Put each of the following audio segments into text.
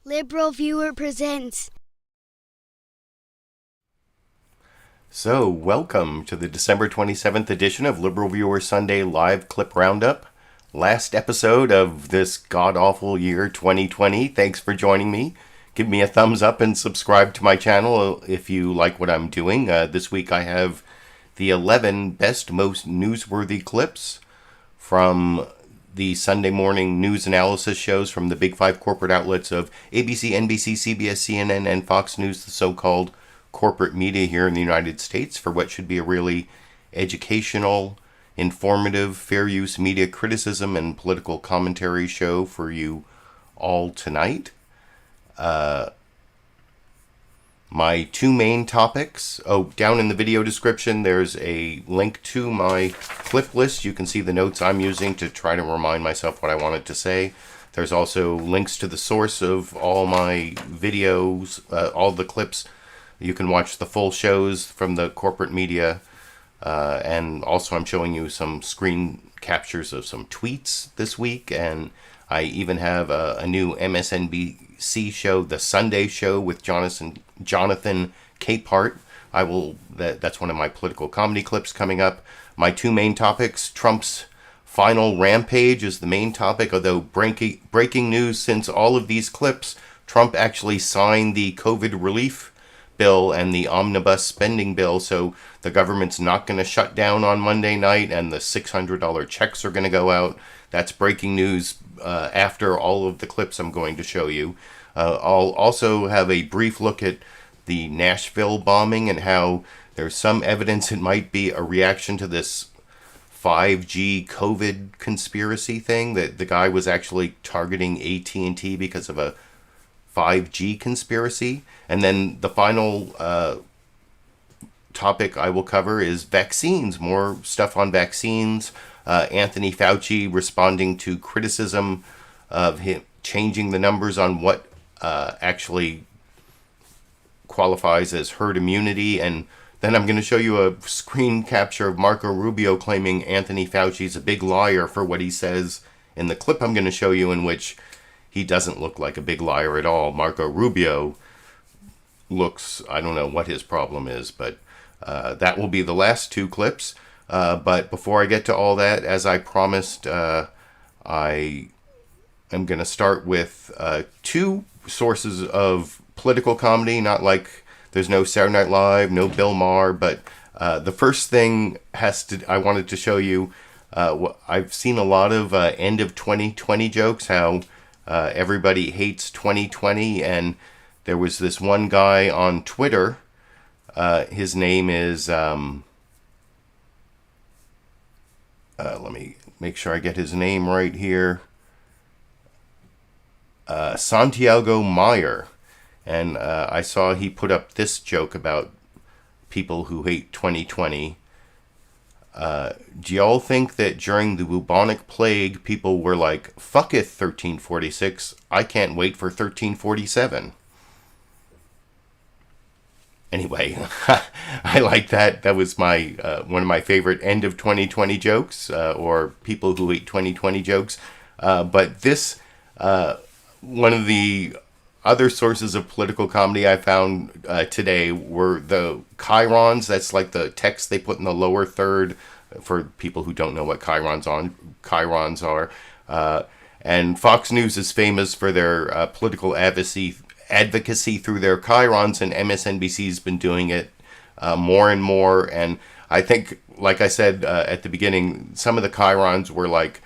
LiberalViewer presents. So, welcome to the December 27th edition of LiberalViewer Sunday Live Clip Roundup. Last episode of this god-awful year 2020. Thanks for joining me. Give me a thumbs up and subscribe to my channel if you like what I'm doing. This week I have the 11 best, most newsworthy clips from the Sunday morning news analysis shows from the big five corporate outlets of ABC, NBC, CBS, CNN, and Fox News, the so-called corporate media here in the United States, for what should be a really educational, informative, fair use media criticism and political commentary show for you all tonight. My two main topics. Down in the video description, there's a link to my clip list. You can see the notes I'm using to try to remind myself what I wanted to say. There's also links to the source of all my videos, all the clips. You can watch the full shows from the corporate media. And also I'm showing you some screen captures of some tweets this week. And I even have a new MSNBC show, The Sunday Show with Jonathan Capehart. That's one of my political comedy clips coming up. My two main topics, Trump's final rampage is the main topic, although breaking news since all of these clips, Trump actually signed the COVID relief bill and the omnibus spending bill, so the government's not going to shut down on Monday night and the $600 checks are going to go out. That's breaking news after all of the clips I'm going to show you. I'll also have a brief look at the Nashville bombing and how there's some evidence it might be a reaction to this 5G COVID conspiracy thing, that the guy was actually targeting AT&T because of a 5G conspiracy. And then the final topic I will cover is vaccines, more stuff on vaccines. Anthony Fauci responding to criticism of him changing the numbers on what actually qualifies as herd immunity. And then I'm going to show you a screen capture of Marco Rubio claiming Anthony Fauci's a big liar for what he says in the clip I'm going to show you, in which he doesn't look like a big liar at all. Marco Rubio looks, I don't know what his problem is, but that will be the last two clips. But before I get to all that, as I promised, I am going to start with two sources of political comedy, not like there's no Saturday Night Live, no Bill Maher, but the first thing I wanted to show you, I've seen a lot of end of 2020 jokes, how everybody hates 2020, and there was this one guy on Twitter, his name is, let me make sure I get his name right here, Santiago Meyer, and I saw he put up this joke about people who hate 2020. Do y'all think that during the bubonic plague, people were like, fucketh 1346, I can't wait for 1347? Anyway, I like that. That was my one of my favorite end of 2020 jokes, or people who hate 2020 jokes. But this, one of the other sources of political comedy I found today were the chyrons. That's like the text they put in the lower third, for people who don't know what chyrons are. And Fox News is famous for their political advocacy through their chyrons, and MSNBC's been doing it more and more. And I think, like I said at the beginning, some of the chyrons were like,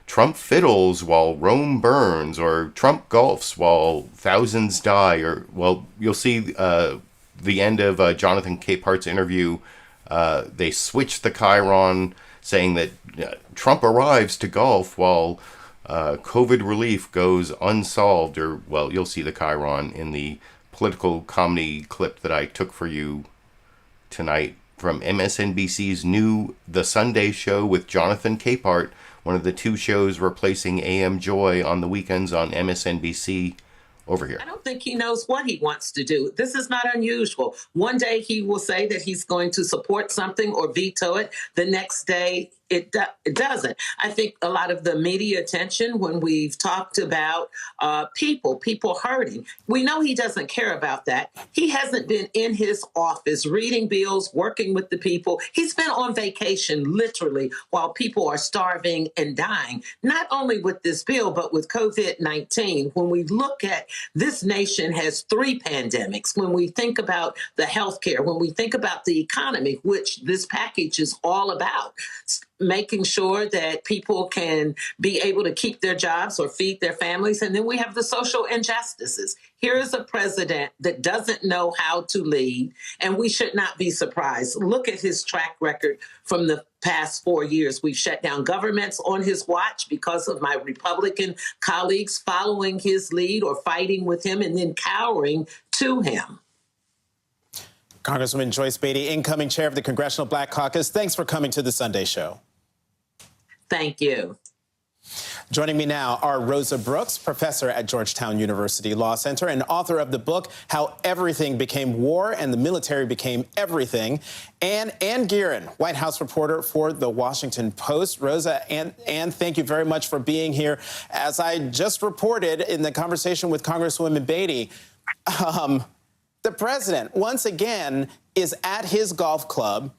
Trump fiddles while Rome burns, or Trump golfs while thousands die, or, well, you'll see the end of Jonathan Capehart's interview, they switched the chyron, saying that Trump arrives to golf while COVID relief goes unsolved, or, well, you'll see the chyron in the political comedy clip that I took for you tonight from MSNBC's new The Sunday Show with Jonathan Capehart, one of the two shows replacing AM Joy on the weekends on MSNBC over here. I don't think he knows what he wants to do. This is not unusual. One day he will say that he's going to support something or veto it. The next day It doesn't. I think a lot of the media attention when we've talked about people hurting, we know he doesn't care about that. He hasn't been in his office reading bills, working with the people. He's been on vacation literally while people are starving and dying, not only with this bill, but with COVID-19. When we look at this nation has 3 pandemics, when we think about the healthcare, when we think about the economy, which this package is all about, making sure that people can be able to keep their jobs or feed their families. And then we have the social injustices. Here is a president that doesn't know how to lead, and we should not be surprised. Look at his track record from the past 4 years. We've shut down governments on his watch because of my Republican colleagues following his lead or fighting with him and then cowering to him. Congresswoman Joyce Beatty, incoming chair of the Congressional Black Caucus, thanks for coming to the Sunday Show. Thank you. Joining me now are Rosa Brooks, professor at Georgetown University Law Center and author of the book, How Everything Became War and the Military Became Everything, and Ann Gearan, White House reporter for The Washington Post. Rosa, Ann, thank you very much for being here. As I just reported in the conversation with Congresswoman Beatty, the president, once again, is at his golf club,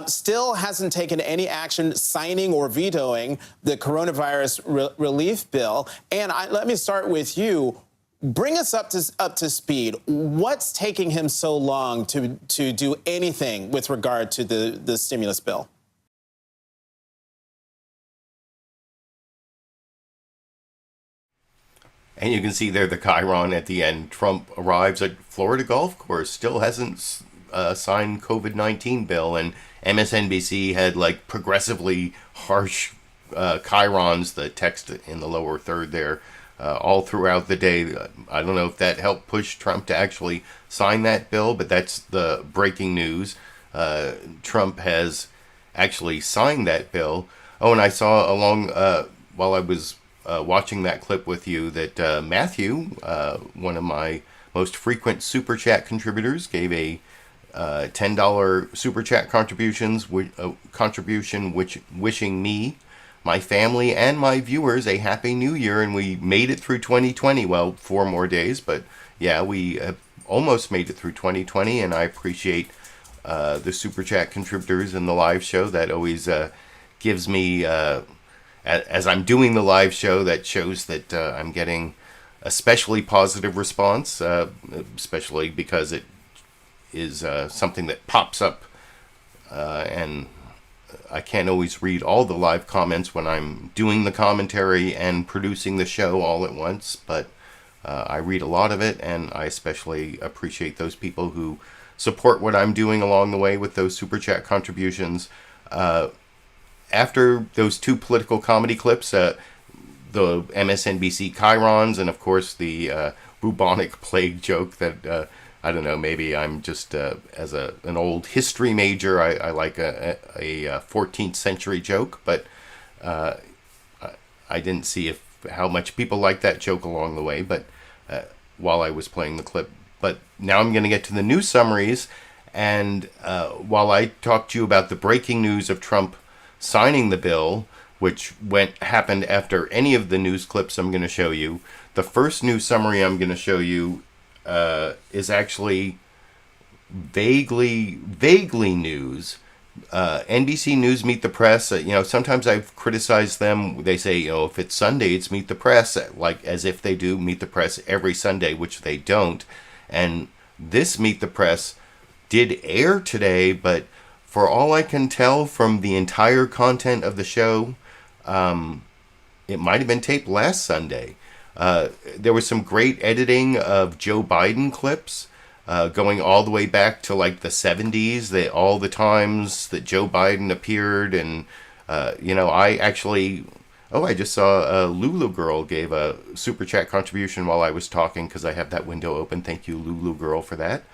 still hasn't taken any action signing or vetoing the coronavirus relief bill. And let me start with you. Bring us up to speed. What's taking him so long to do anything with regard to the stimulus bill? And you can see there the chyron at the end. Trump arrives at Florida golf course, still hasn't signed COVID-19 bill, and MSNBC had like progressively harsh chyrons, the text in the lower third there, all throughout the day. I don't know if that helped push Trump to actually sign that bill, but that's the breaking news. Trump has actually signed that bill. Oh, and I saw along while I was watching that clip with you that Matthew, one of my most frequent Super Chat contributors, gave a $10 Super Chat contribution, wishing me, my family, and my viewers a Happy New Year, and we made it through 2020. Well, 4 more days, but yeah, we almost made it through 2020, and I appreciate the Super Chat contributors and the live show. That always gives me... as I'm doing the live show, that shows that I'm getting especially positive response, especially because it is something that pops up, and I can't always read all the live comments when I'm doing the commentary and producing the show all at once, but I read a lot of it, and I especially appreciate those people who support what I'm doing along the way with those Super Chat contributions. After those 2 political comedy clips, the MSNBC chyrons, and of course the bubonic plague joke that, I don't know, maybe I'm just, as an old history major, I like a 14th century joke, but I didn't see how much people like that joke along the way, but while I was playing the clip. But now I'm going to get to the news summaries, and while I talked to you about the breaking news of Trump signing the bill, which happened after any of the news clips I'm going to show you, the first news summary I'm going to show you is actually vaguely news. NBC News Meet the Press. Sometimes I've criticized them. They say, if it's Sunday, it's Meet the Press, like as if they do Meet the Press every Sunday, which they don't. And this Meet the Press did air today, but for all I can tell from the entire content of the show, it might have been taped last Sunday. There was some great editing of Joe Biden clips, going all the way back to like the 70s, all the times that Joe Biden appeared. And, I just saw Lulu Girl gave a Super Chat contribution while I was talking because I have that window open. Thank you, Lulu Girl, for that.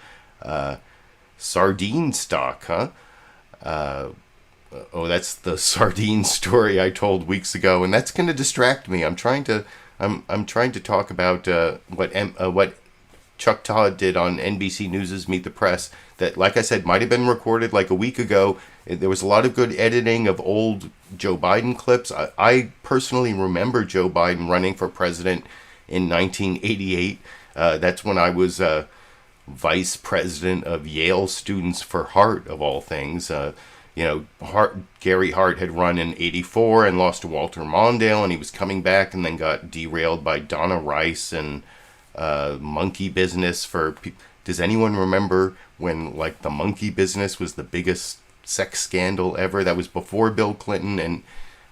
Sardine stock, huh? That's the sardine story I told weeks ago, and that's going to distract me. I'm trying to talk about what Chuck Todd did on NBC News's Meet the Press. That, like I said, might have been recorded like a week ago, There was a lot of good editing of old Joe Biden clips. I personally remember Joe Biden running for president in 1988. That's when I was vice president of Yale Students for Hart, of all things. Gary Hart had run in 84 and lost to Walter Mondale, and he was coming back and then got derailed by Donna Rice and Monkey Business. Does anyone remember when the Monkey Business was the biggest sex scandal ever? That was before Bill Clinton. And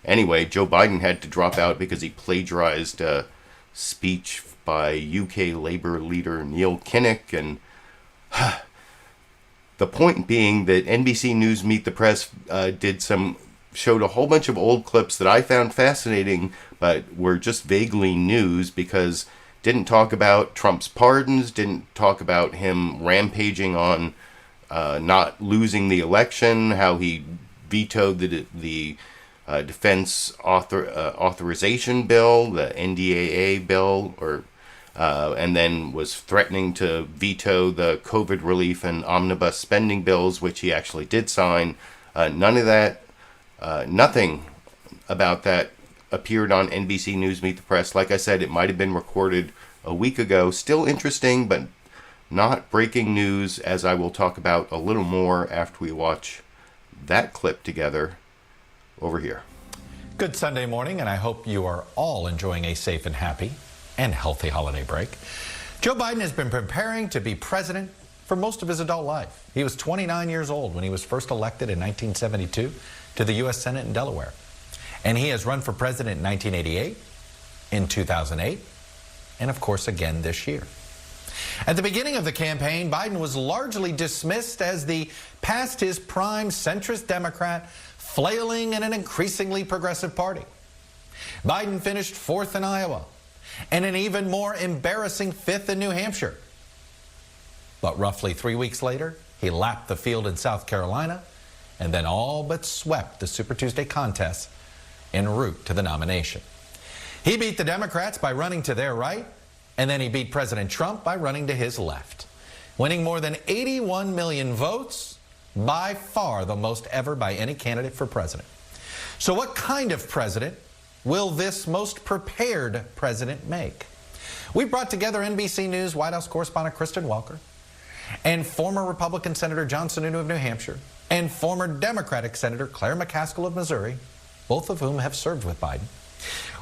anyway, Joe Biden had to drop out because he plagiarized a speech by UK Labour leader Neil Kinnock. And the point being that NBC News Meet the Press showed a whole bunch of old clips that I found fascinating, but were just vaguely news because didn't talk about Trump's pardons, didn't talk about him rampaging on not losing the election, how he vetoed the defense authorization bill, the NDAA bill, and then was threatening to veto the COVID relief and omnibus spending bills, which he actually did sign. None of that, nothing about that appeared on NBC News Meet the Press. Like I said, it might have been recorded a week ago. Still interesting, but not breaking news, as I will talk about a little more after we watch that clip together over here. Good Sunday morning, and I hope you are all enjoying a safe and happy and healthy holiday break. Joe Biden has been preparing to be president for most of his adult life. He was 29 years old when he was first elected in 1972 to the U.S. Senate in Delaware. And he has run for president in 1988, in 2008, and of course again this year. At the beginning of the campaign, Biden was largely dismissed as the past his prime centrist Democrat flailing in an increasingly progressive party. Biden finished fourth in Iowa and an even more embarrassing fifth in New Hampshire. But roughly 3 weeks later, he lapped the field in South Carolina and then all but swept the Super Tuesday contest en route to the nomination. He beat the Democrats by running to their right, and then he beat President Trump by running to his left, winning more than 81 million votes, by far the most ever by any candidate for president. So what kind of president will this most prepared president make? We brought together NBC News White House correspondent Kristen Welker and former Republican Senator John Sununu of New Hampshire and former Democratic Senator Claire McCaskill of Missouri, both of whom have served with Biden.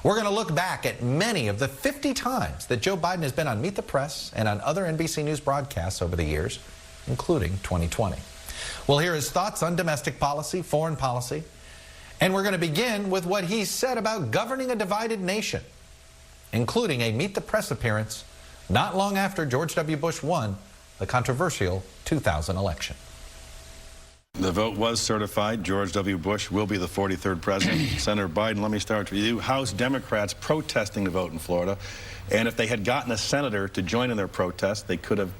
We're going to look back at many of the 50 times that Joe Biden has been on Meet the Press and on other NBC News broadcasts over the years, including 2020. We'll hear his thoughts on domestic policy, foreign policy, and we're going to begin with what he said about governing a divided nation, including a Meet the Press appearance not long after George W. Bush won the controversial 2000 election. The vote was certified. George W. Bush will be the 43rd president. Senator Biden, let me start with you. House Democrats protesting the vote in Florida. And if they had gotten a senator to join in their protest, they could have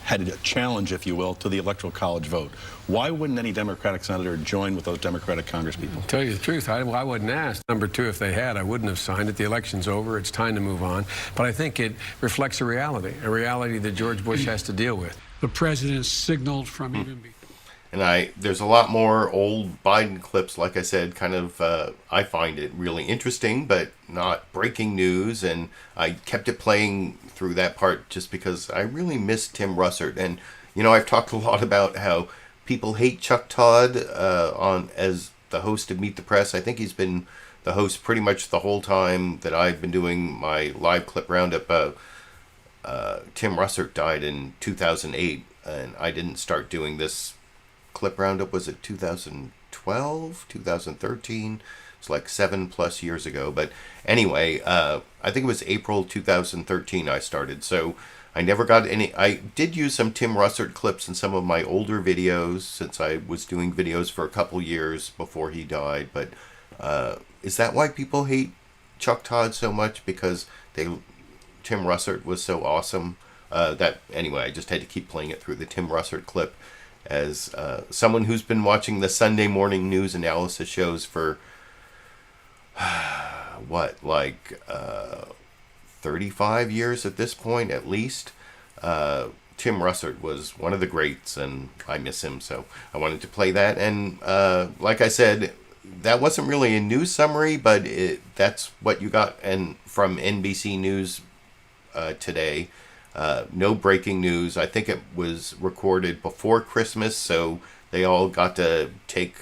had a challenge, if you will, to the Electoral College vote. Why wouldn't any Democratic senator join with those Democratic congresspeople? To tell you the truth, I wouldn't ask. Number two, if they had, I wouldn't have signed it. The election's over. It's time to move on. But I think it reflects a reality that George Bush has to deal with. The president signaled from even before. And there's a lot more old Biden clips, like I said, I find it really interesting, but not breaking news. And I kept it playing through that part just because I really miss Tim Russert. And, I've talked a lot about how people hate Chuck Todd as the host of Meet the Press. I think he's been the host pretty much the whole time that I've been doing my live clip roundup. Tim Russert died in 2008, and I didn't start doing this clip roundup, was it 2012, 2013? It's like 7+ years ago. But anyway, I think it was April 2013 I started. So I never got any. I did use some Tim Russert clips in some of my older videos since I was doing videos for a couple years before he died. But is that why people hate Chuck Todd so much? Because Tim Russert was so awesome? Anyway, I just had to keep playing it through the Tim Russert clip. As someone who's been watching the Sunday morning news analysis shows for 35 years at this point, at least. Tim Tim Russert was one of the greats, and I miss him, so I wanted to play that. And like I said, that wasn't really a news summary, but that's what you got from NBC News today. No breaking news. I think it was recorded before Christmas, so they all got to take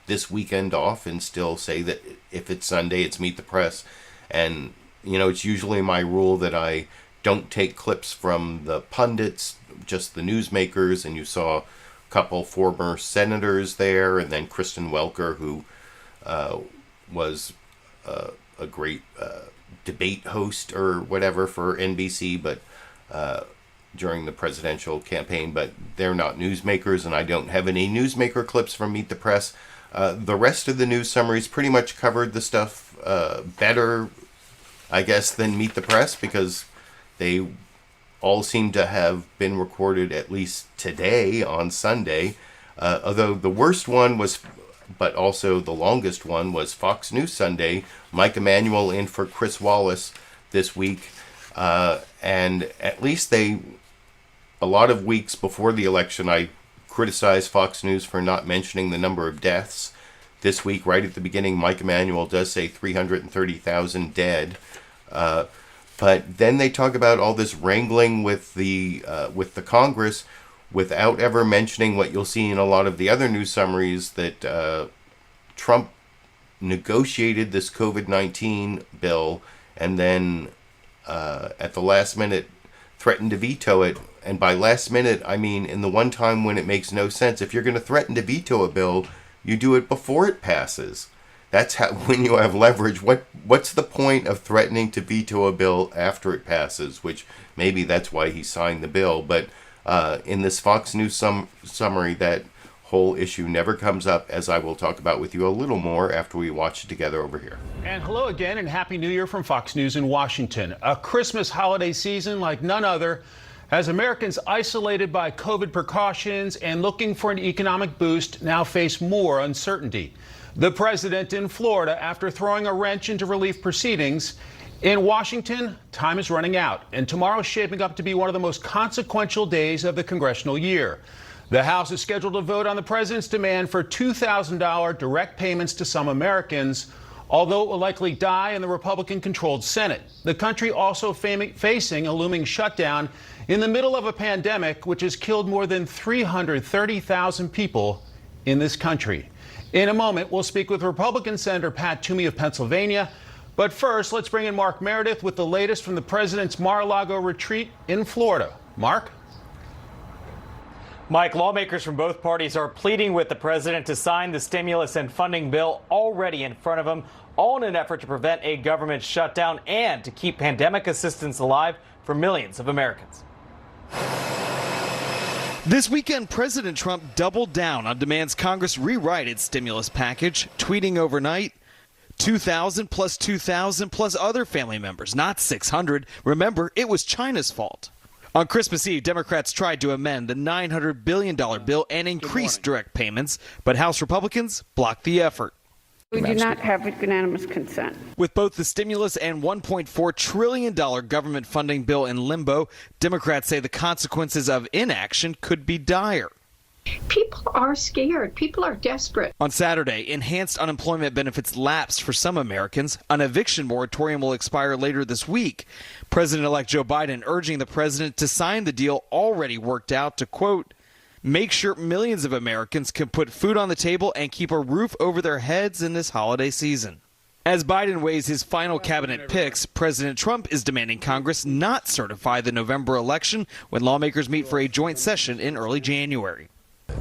this weekend off and still say that if it's Sunday, it's Meet the Press. And, you know, it's usually my rule that I don't take clips from the pundits, just the newsmakers. And you saw a couple former senators there, and then Kristen Welker, who was a great debate host or whatever for NBC, but during the presidential campaign. But they're not newsmakers, and I don't have any newsmaker clips from Meet the Press. The rest of the news summaries pretty much covered the stuff better, I guess, than Meet the Press, because they all seem to have been recorded at least today on Sunday. Although the worst one was, but also the longest one, was Fox News Sunday. Mike Emanuel in for Chris Wallace this week. And at least a lot of weeks before the election, I criticized Fox News for not mentioning the number of deaths. This week, right at the beginning, Mike Emanuel does say 330,000 dead. But then they talk about all this wrangling with the Congress without ever mentioning what you'll see in a lot of the other news summaries, that Trump negotiated this COVID-19 bill and then at the last minute threatened to veto it. And by last minute, I mean in the one time when it makes no sense. If you're going to threaten to veto a bill, you do it before it passes. That's how, when you have leverage. What's the point of threatening to veto a bill after it passes? Which maybe that's why he signed the bill. But in this Fox News summary, that whole issue never comes up, as I will talk about with you a little more after we watch it together over here. And hello again, and Happy New Year from Fox News in Washington. A Christmas holiday season like none other, as Americans isolated by COVID precautions and looking for an economic boost now face more uncertainty. The president in Florida, after throwing a wrench into relief proceedings. In Washington, time is running out, and tomorrow is shaping up to be one of the most consequential days of the congressional year. The House is scheduled to vote on the president's demand for $2,000 direct payments to some Americans, although it will likely die in the Republican-controlled Senate. The country also facing a looming shutdown in the middle of a pandemic which has killed more than 330,000 people in this country. In a moment, we'll speak with Republican Senator Pat Toomey of Pennsylvania. But first, let's bring in Mark Meredith with the latest from the president's Mar-a-Lago retreat in Florida. Mark? Mike, lawmakers from both parties are pleading with the president to sign the stimulus and funding bill already in front of him, all in an effort to prevent a government shutdown and to keep pandemic assistance alive for millions of Americans. This weekend, President Trump doubled down on demands Congress rewrite its stimulus package, tweeting overnight, 2,000 plus 2,000 plus other family members, not 600. Remember, it was China's fault. On Christmas Eve, Democrats tried to amend the $900 billion bill and increase direct payments, but House Republicans blocked the effort. We do not have unanimous consent. With both the stimulus and $1.4 trillion government funding bill in limbo, Democrats say the consequences of inaction could be dire. People are scared. People are desperate. On Saturday, enhanced unemployment benefits lapsed for some Americans. An eviction moratorium will expire later this week. President-elect Joe Biden urging the president to sign the deal already worked out to, quote, make sure millions of Americans can put food on the table and keep a roof over their heads in this holiday season. As Biden weighs his final cabinet picks, President Trump is demanding Congress not certify the November election when lawmakers meet for a joint session in early January.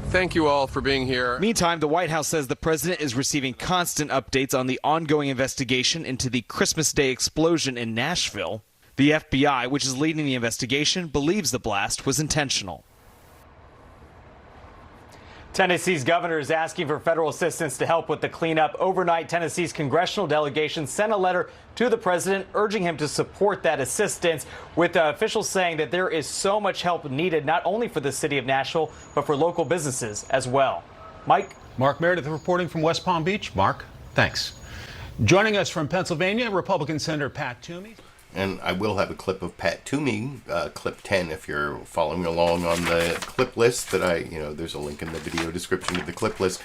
Thank you all for being here. Meantime, the White House says the president is receiving constant updates on the ongoing investigation into the Christmas Day explosion in Nashville. The FBI, which is leading the investigation, believes the blast was intentional. Tennessee's governor is asking for federal assistance to help with the cleanup. Overnight, Tennessee's congressional delegation sent a letter to the president urging him to support that assistance, with officials saying that there is so much help needed, not only for the city of Nashville, but for local businesses as well. Mike? Mark Meredith reporting from West Palm Beach. Mark, thanks. Joining us from Pennsylvania, Republican Senator Pat Toomey. and I will have a clip of Pat Toomey, clip 10, if you're following along on the clip list that there's a link in the video description to the clip list.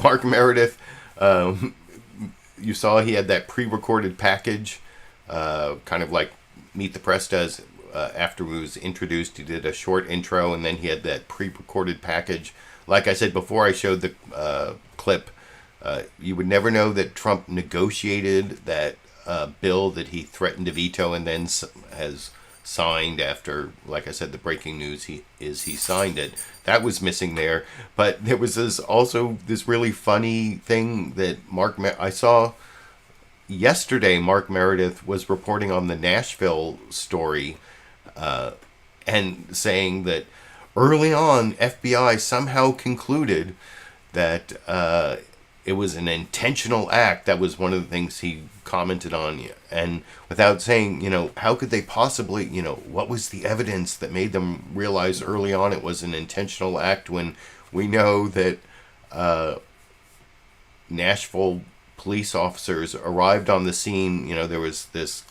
Mark Meredith, you saw he had that pre-recorded package, kind of like Meet the Press does. After he was introduced, he did a short intro, and then he had that pre-recorded package. Like I said before I showed the clip, you would never know that Trump negotiated that bill that he threatened to veto and then has signed after, like I said, the breaking news he signed it. That was missing there. But there was also this really funny thing that I saw yesterday. Mark Meredith was reporting on the Nashville story and saying that early on, FBI somehow concluded that it was an intentional act. That was one of the things he commented on. And without saying, how could they possibly, what was the evidence that made them realize early on it was an intentional act, when we know that Nashville police officers arrived on the scene. There was this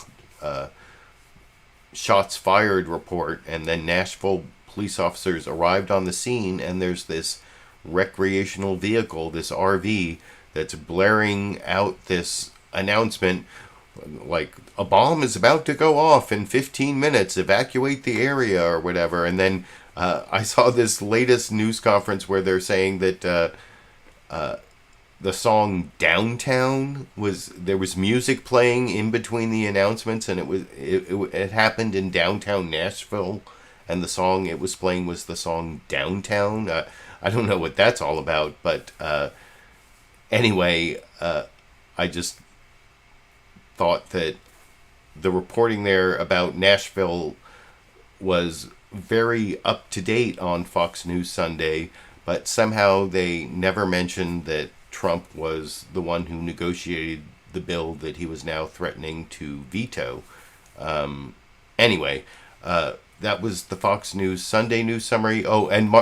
shots fired report, and then Nashville police officers arrived on the scene, and there's this recreational vehicle, this RV, that's blaring out this announcement like a bomb is about to go off in 15 minutes, evacuate the area or whatever. And then I saw this latest news conference where they're saying that the song Downtown there was music playing in between the announcements, and it happened in downtown Nashville, and the song it was playing was the song Downtown. I don't know what that's all about, but anyway, I just thought that the reporting there about Nashville was very up to date on Fox News Sunday, but somehow they never mentioned that Trump was the one who negotiated the bill that he was now threatening to veto. Anyway, that was the Fox News Sunday news summary. Oh, and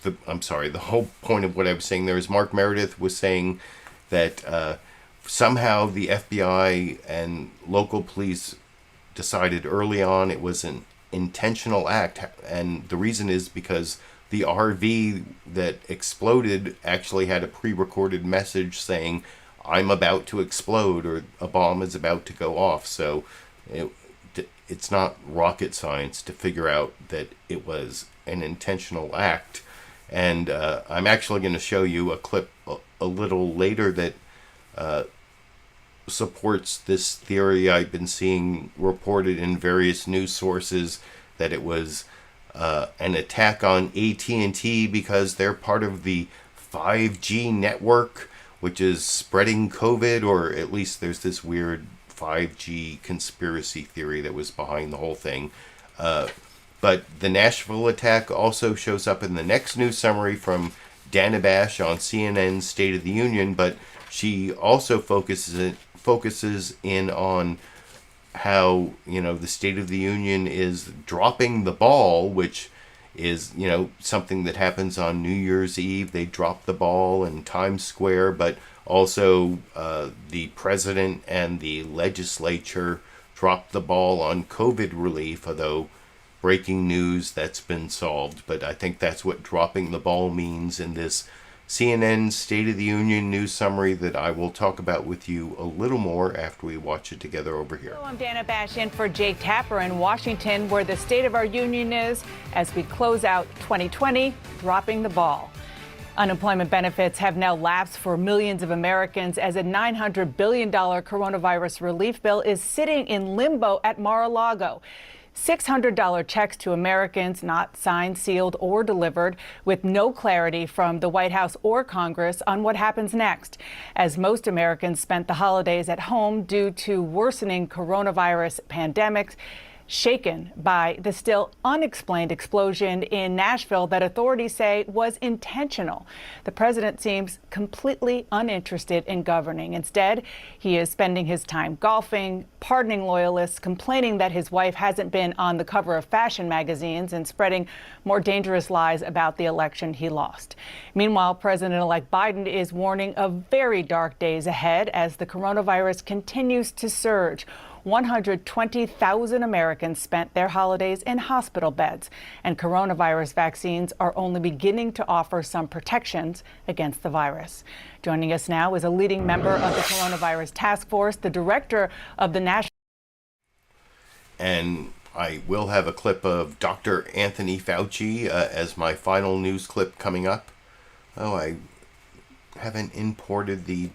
the whole point of what I was saying there is Mark Meredith was saying that somehow the FBI and local police decided early on it was an intentional act, and the reason is because the RV that exploded actually had a pre-recorded message saying, "I'm about to explode," or "a bomb is about to go off." So it's not rocket science to figure out that it was an intentional act. And I'm actually going to show you a clip a little later that supports this theory I've been seeing reported in various news sources, that it was an attack on AT&T because they're part of the 5G network, which is spreading COVID, or at least there's this weird 5G conspiracy theory that was behind the whole thing. But the Nashville attack also shows up in the next news summary from Dana Bash on CNN's State of the Union, but she also focuses in on how, the State of the Union is dropping the ball, which is, something that happens on New Year's Eve. They drop the ball in Times Square, but also the president and the legislature dropped the ball on COVID relief, although breaking news, that's been solved. But I think that's what dropping the ball means in this CNN State of the Union news summary that I will talk about with you a little more after we watch it together over here. Hello, I'm Dana Bash in for Jake Tapper in Washington, where the state of our union is as we close out 2020, dropping the ball. Unemployment benefits have now lapsed for millions of Americans as a $900 billion coronavirus relief bill is sitting in limbo at Mar-a-Lago. $600 checks to Americans not signed, sealed, or delivered, with no clarity from the White House or Congress on what happens next, as most Americans spent the holidays at home due to worsening coronavirus pandemics, shaken by the still unexplained explosion in Nashville that authorities say was intentional. The president seems completely uninterested in governing. Instead, he is spending his time golfing, pardoning loyalists, complaining that his wife hasn't been on the cover of fashion magazines, and spreading more dangerous lies about the election he lost. Meanwhile, President-elect Biden is warning of very dark days ahead as the coronavirus continues to surge. 120,000 Americans spent their holidays in hospital beds, and coronavirus vaccines are only beginning to offer some protections against the virus. Joining us now is a leading member of the coronavirus task force, the director of the National. And I will have a clip of Dr. Anthony Fauci as my final news clip coming up. Oh, I haven't imported the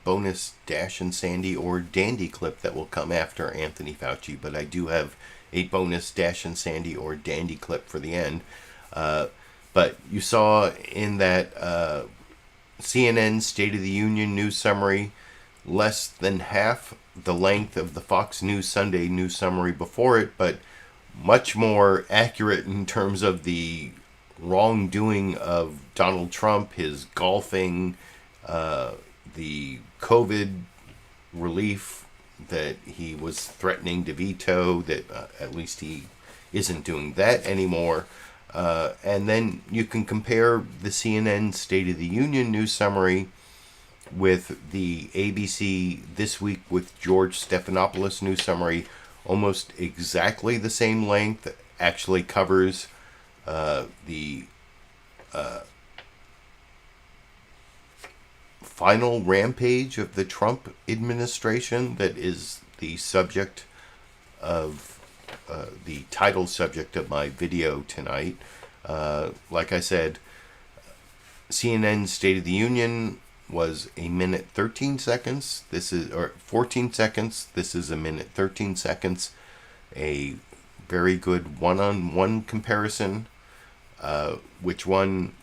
bonus Dash and Sandy or Dandy clip that will come after Anthony Fauci, but I do have a bonus Dash and Sandy or Dandy clip for the end. But you saw in that CNN State of the Union news summary, less than half the length of the Fox News Sunday news summary before it, but much more accurate in terms of the wrongdoing of Donald Trump, his golfing, the COVID relief that he was threatening to veto, that at least he isn't doing that anymore. And then you can compare the CNN State of the Union news summary with the ABC This Week with George Stephanopoulos news summary, almost exactly the same length, actually covers the final rampage of the Trump administration that is the subject of the title subject of my video tonight. Like I said, CNN State of the Union was a minute 13 seconds. This is, or 14 seconds. This is a minute 13 seconds. A very good one-on-one comparison. Which one,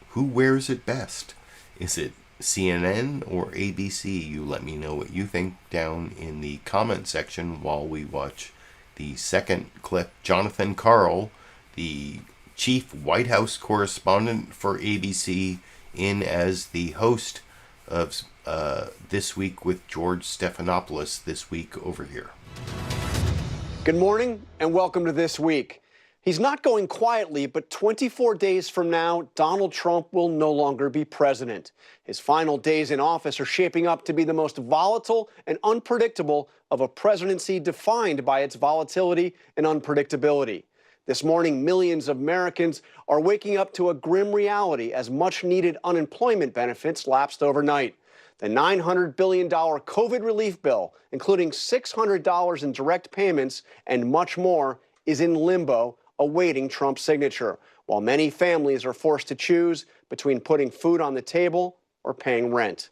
who wears it best? Is it CNN or ABC? You let me know what you think down in the comment section while we watch the second clip. Jonathan Karl, the chief White House correspondent for ABC, in as the host of This Week with George Stephanopoulos this week over here. Good morning and welcome to This Week. He's not going quietly, but 24 days from now, Donald Trump will no longer be president. His final days in office are shaping up to be the most volatile and unpredictable of a presidency defined by its volatility and unpredictability. This morning, millions of Americans are waking up to a grim reality as much-needed unemployment benefits lapsed overnight. The $900 billion COVID relief bill, including $600 in direct payments and much more, is in limbo, awaiting Trump's signature, while many families are forced to choose between putting food on the table or paying rent.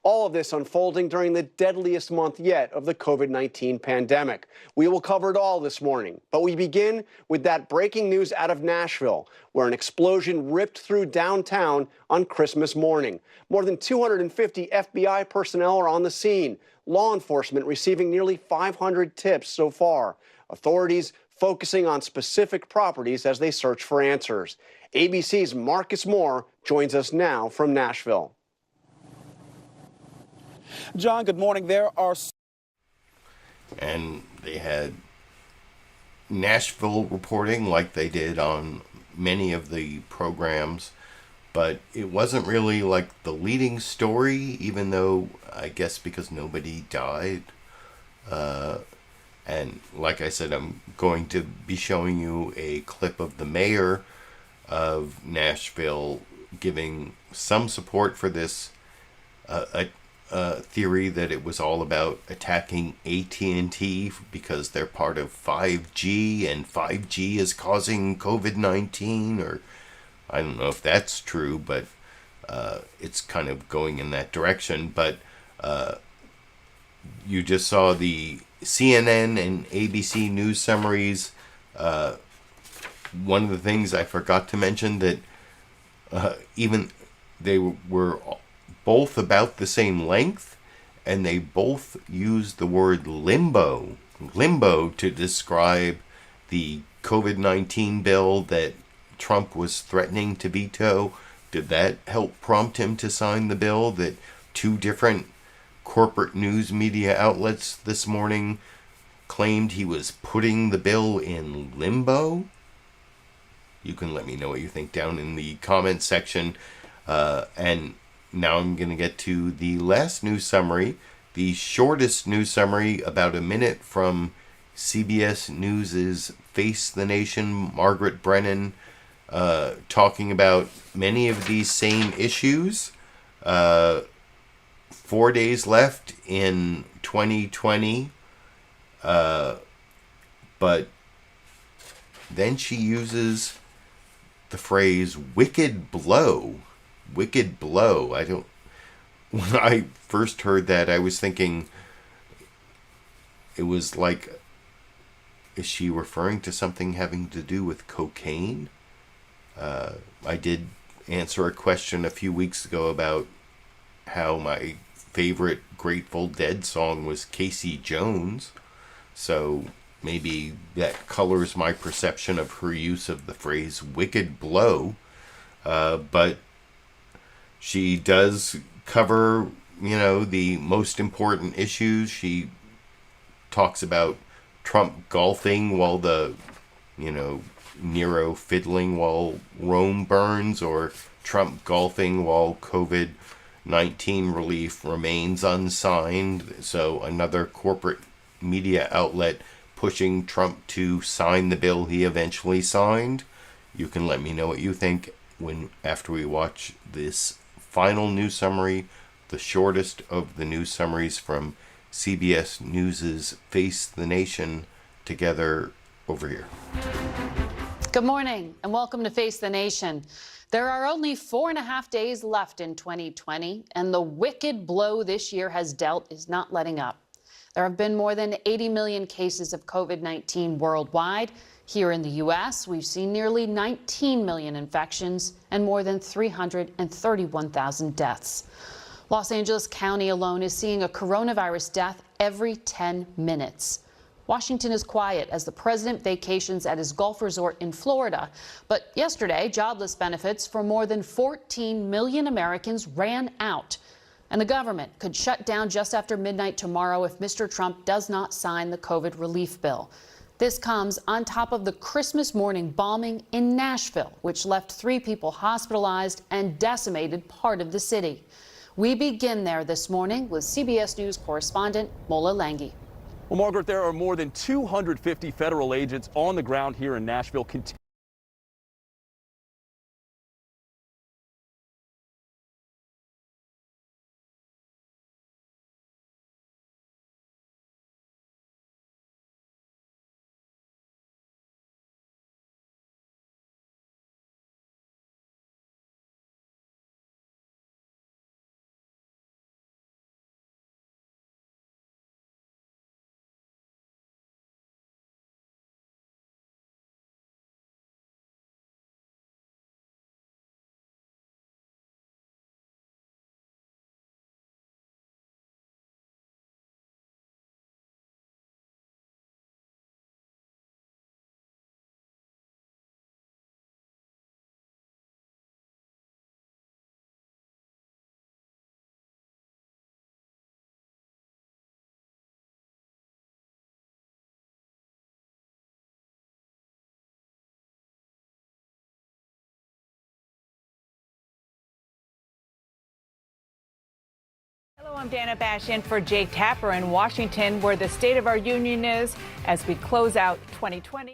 All of this unfolding during the deadliest month yet of the COVID-19 pandemic. We will cover it all this morning, but we begin with that breaking news out of Nashville, where an explosion ripped through downtown on Christmas morning. More than 250 FBI personnel are on the scene, law enforcement receiving nearly 500 tips so far. Authorities focusing on specific properties as they search for answers. ABC's Marcus Moore joins us now from Nashville. John, good morning. There are... And they had Nashville reporting like they did on many of the programs, but it wasn't really like the leading story, even though I guess because nobody died. And like I said, I'm going to be showing you a clip of the mayor of Nashville giving some support for this theory that it was all about attacking AT&T because they're part of 5G and 5G is causing COVID-19, or I don't know if that's true, but it's kind of going in that direction. But you just saw the CNN and ABC news summaries. One of the things I forgot to mention that even they were both about the same length, and they both used the word limbo to describe the COVID-19 bill that Trump was threatening to veto. Did that help prompt him to sign the bill that two different corporate news media outlets this morning claimed he was putting the bill in limbo? You can let me know what you think down in the comment section. And now I'm going to get to the last news summary the shortest news summary, about a minute from CBS News' Face the Nation, Margaret Brennan, talking about many of these same issues. 4 days left in 2020, but then she uses the phrase "wicked blow." Wicked blow. When I first heard that, I was thinking it was like, is she referring to something having to do with cocaine? I did answer a question a few weeks ago about how my favorite Grateful Dead song was Casey Jones. So maybe that colors my perception of her use of the phrase wicked blow. But she does cover, the most important issues. She talks about Trump golfing while Nero fiddling while Rome burns, or Trump golfing while COVID-19 relief remains unsigned. So another corporate media outlet pushing Trump to sign the bill he eventually signed. You can let me know what you think after we watch this final news summary, the shortest of the news summaries from CBS News' Face the Nation, together over here. Good morning and welcome to Face the Nation. There are only 4.5 days left in 2020, and the wicked blow this year has dealt is not letting up. There have been more than 80 million cases of COVID-19 worldwide. Here in the U.S., we've seen nearly 19 million infections and more than 331,000 deaths. Los Angeles County alone is seeing a coronavirus death every 10 minutes. Washington is quiet as the president vacations at his golf resort in Florida. But yesterday, jobless benefits for more than 14 million Americans ran out. And the government could shut down just after midnight tomorrow if Mr. Trump does not sign the COVID relief bill. This comes on top of the Christmas morning bombing in Nashville, which left 3 people hospitalized and decimated part of the city. We begin there this morning with CBS News correspondent Mola Lenghi. Well, Margaret, there are more than 250 federal agents on the ground here in Nashville. Hello, I'm Dana Bash in for Jake Tapper in Washington, where the State of our Union is as we close out 2020.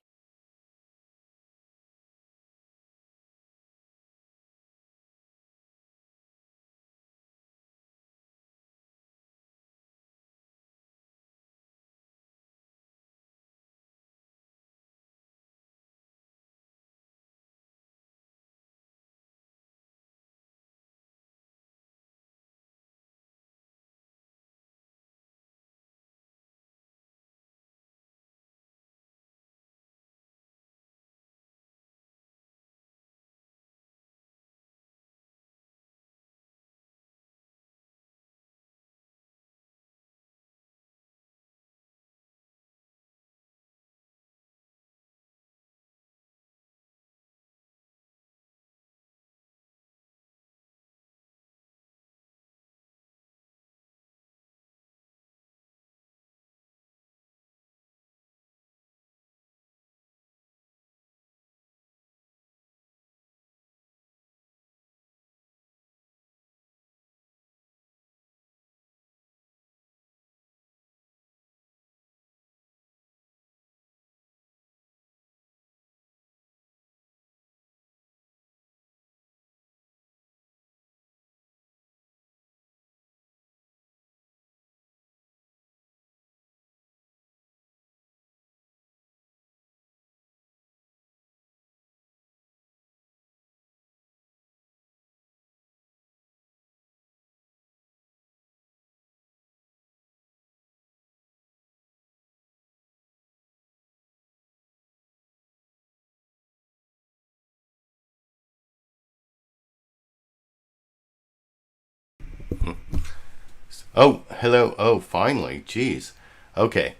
Oh, hello. Oh, finally. Jeez. Okay.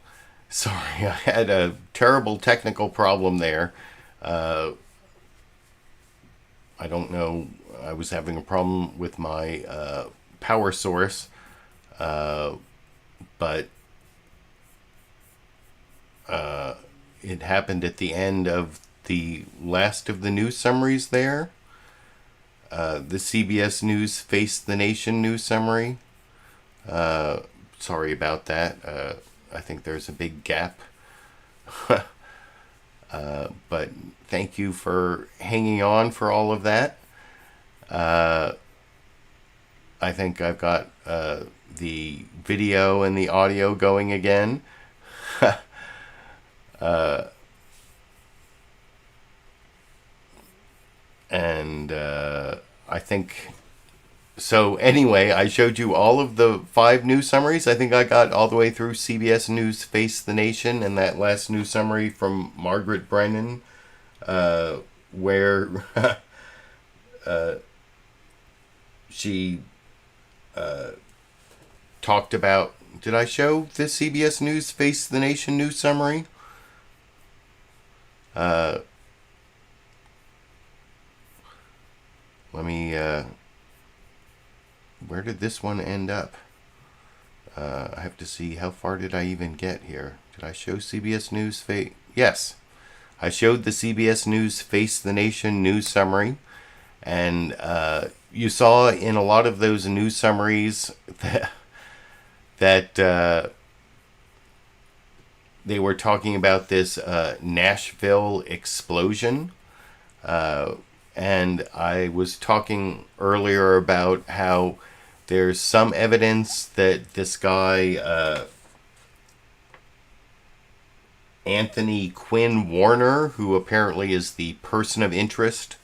Sorry, I had a terrible technical problem there. I don't know. I was having a problem with my power source, but it happened at the end of the last of the news summaries there. The CBS News Face the Nation news summary. Sorry about that. I think there's a big gap. But thank you for hanging on for all of that. I think I've got the video and the audio going again. And I think... So anyway, I showed you all of the 5 news summaries. I think I got all the way through CBS News Face the Nation and that last news summary from Margaret Brennan, where she talked about... Did I show the CBS News Face the Nation news summary? Let me... where did this one end up? I have to see how far did I even get here. Did I show CBS News Face? Yes. I showed the CBS News Face the Nation news summary. And you saw in a lot of those news summaries that they were talking about this Nashville explosion. And I was talking earlier about how there's some evidence that this guy, Anthony Quinn Warner, who apparently is the person of interest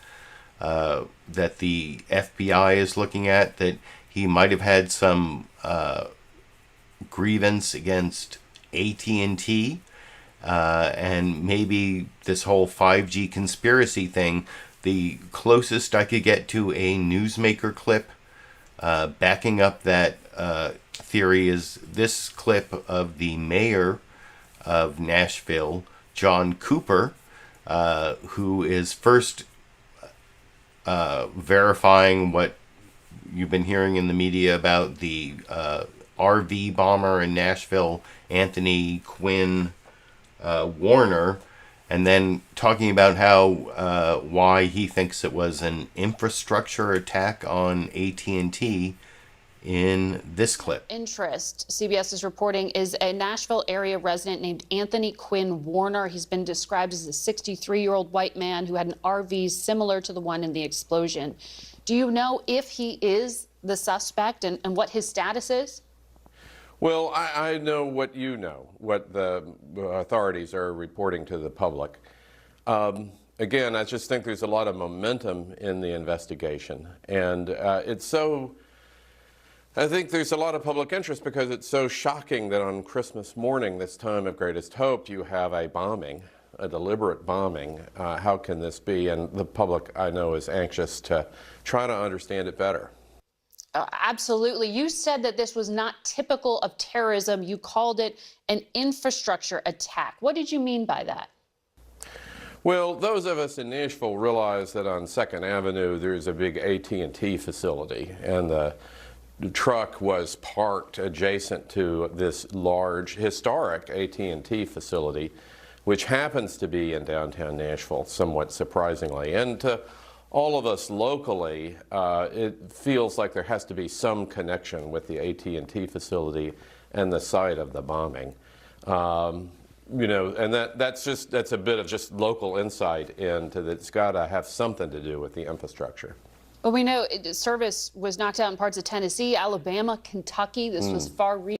that the FBI is looking at, that he might have had some grievance against AT&T, and maybe this whole 5G conspiracy thing. The closest I could get to a newsmaker clip backing up that theory is this clip of the mayor of Nashville, John Cooper, who is first verifying what you've been hearing in the media about the RV bomber in Nashville, Anthony Quinn Warner, and then talking about how why he thinks it was an infrastructure attack on AT&T in this clip. Interest, CBS is reporting, is a Nashville area resident named Anthony Quinn Warner. He's been described as a 63-year-old white man who had an RV similar to the one in the explosion. Do you know if he is the suspect and what his status is? Well, I know what you know, what the authorities are reporting to the public. Again, I just think there's a lot of momentum in the investigation. And I think there's a lot of public interest because it's so shocking that on Christmas morning, this time of greatest hope, you have a bombing, a deliberate bombing. How can this be? And the public, I know, is anxious to try to understand it better. Absolutely. You said that this was not typical of terrorism. You called it an infrastructure attack. What did you mean by that? Well, those of us in Nashville realize that on 2nd Avenue there's a big AT&T facility, and the truck was parked adjacent to this large historic AT&T facility, which happens to be in downtown Nashville, somewhat surprisingly. And to all of us locally, it feels like there has to be some connection with the AT&T facility and the site of the bombing. You know, and that's a bit of just local insight into that. It's got to have something to do with the infrastructure. Well, we know service was knocked out in parts of Tennessee, Alabama, Kentucky. This was far reaching.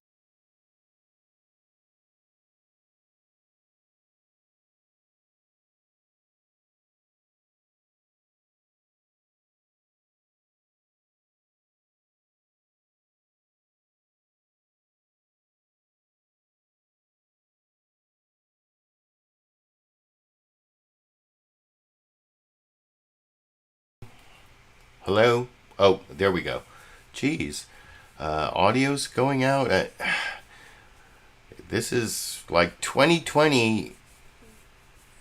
Hello? Oh, there we go. Jeez. audios going out. This is like 2020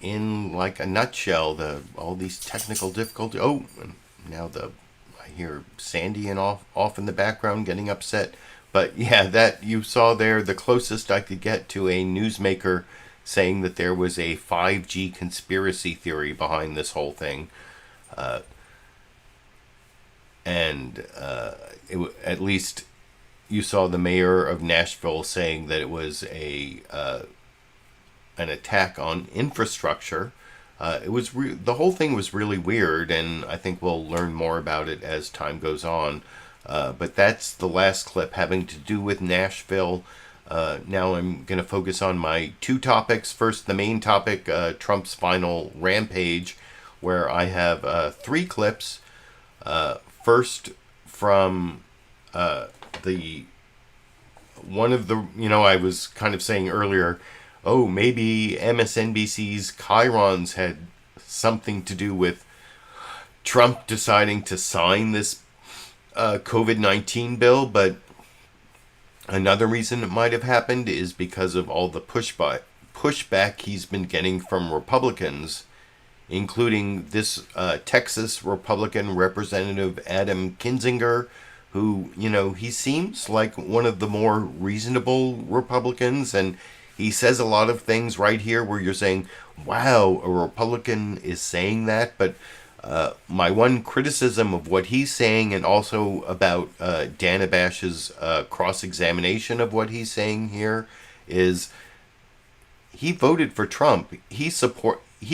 in like a nutshell. All these technical difficulties. Oh, and now I hear Sandy and off in the background getting upset. But yeah, that you saw there, the closest I could get to a newsmaker saying that there was a 5G conspiracy theory behind this whole thing. At least you saw the mayor of Nashville saying that it was an attack on infrastructure. It was the whole thing was really weird, and I think we'll learn more about it as time goes on. But that's the last clip having to do with Nashville. Now I'm going to focus on my two topics. First, the main topic, Trump's final rampage, where I have three clips. First, from I was kind of saying earlier, oh, maybe MSNBC's chyrons had something to do with Trump deciding to sign this COVID-19 bill, but another reason it might have happened is because of all the pushback he's been getting from Republicans, including this Texas Republican Representative Adam Kinzinger, who, he seems like one of the more reasonable Republicans, and he says a lot of things right here where you're saying, wow, a Republican is saying that. But my one criticism of what he's saying, and also about Dana Bash's cross-examination of what he's saying here, is he voted for Trump. He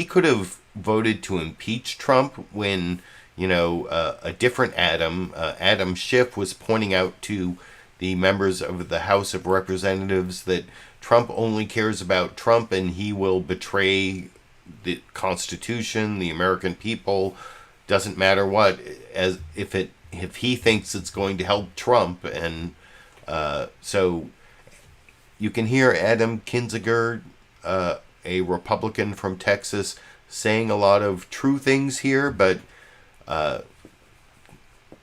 could have voted to impeach Trump when, a different Adam Schiff, was pointing out to the members of the House of Representatives that Trump only cares about Trump and he will betray the Constitution, the American people, doesn't matter what, as if he thinks it's going to help Trump. And so you can hear Adam Kinzinger, a Republican from Texas, saying a lot of true things here, but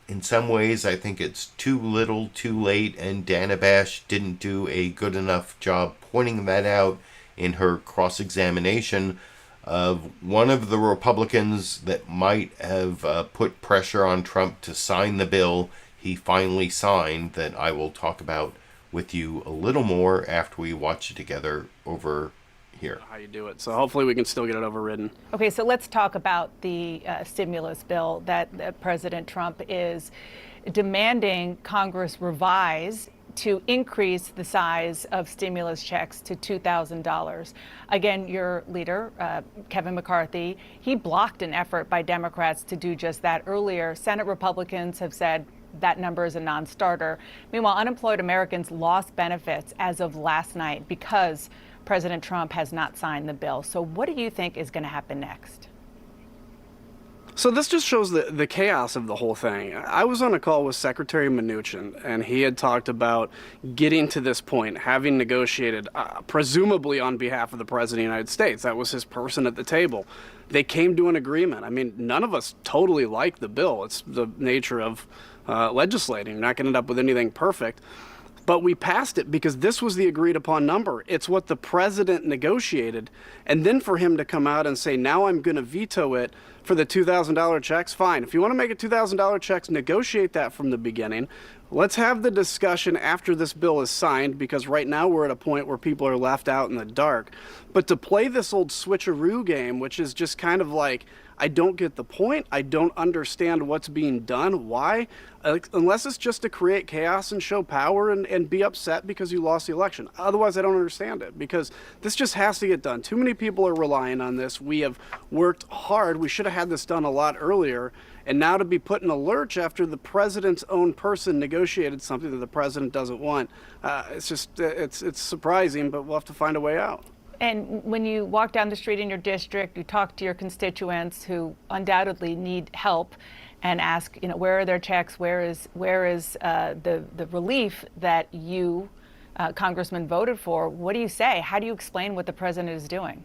in some ways I think it's too little too late, and Dana Bash didn't do a good enough job pointing that out in her cross-examination of one of the Republicans that might have put pressure on Trump to sign the bill he finally signed, that I will talk about with you a little more after we watch it together over here. How you do it. So hopefully we can still get it overridden. Okay, so let's talk about the stimulus bill that President Trump is demanding Congress revise to increase the size of stimulus checks to $2,000. Again, your leader, Kevin McCarthy, he blocked an effort by Democrats to do just that earlier. Senate Republicans have said that number is a non-starter. Meanwhile, unemployed Americans lost benefits as of last night because President Trump has not signed the bill. So what do you think is going to happen next? So this just shows the chaos of the whole thing. I was on a call with Secretary Mnuchin, and he had talked about getting to this point, having negotiated, presumably on behalf of the President of the United States. That was his person at the table. They came to an agreement. I mean, none of us totally like the bill. It's the nature of legislating. You're not going to end up with anything perfect. But we passed it because this was the agreed upon number. It's what the president negotiated. And then for him to come out and say, now I'm going to veto it for the $2,000 checks, fine. If you want to make it $2,000 checks, negotiate that from the beginning. Let's have the discussion after this bill is signed, because right now we're at a point where people are left out in the dark. But to play this old switcheroo game, which is just kind of like, I don't get the point. I don't understand what's being done. Why? Unless it's just to create chaos and show power and be upset because you lost the election. Otherwise, I don't understand it, because this just has to get done. Too many people are relying on this. We have worked hard. We should have had this done a lot earlier. And now to be put in a lurch after the president's own person negotiated something that the president doesn't want, it's surprising, but we'll have to find a way out. And when you walk down the street in your district, you talk to your constituents who undoubtedly need help and ask, where are their checks? Where is the relief that you, Congressman, voted for? What do you say? How do you explain what the president is doing?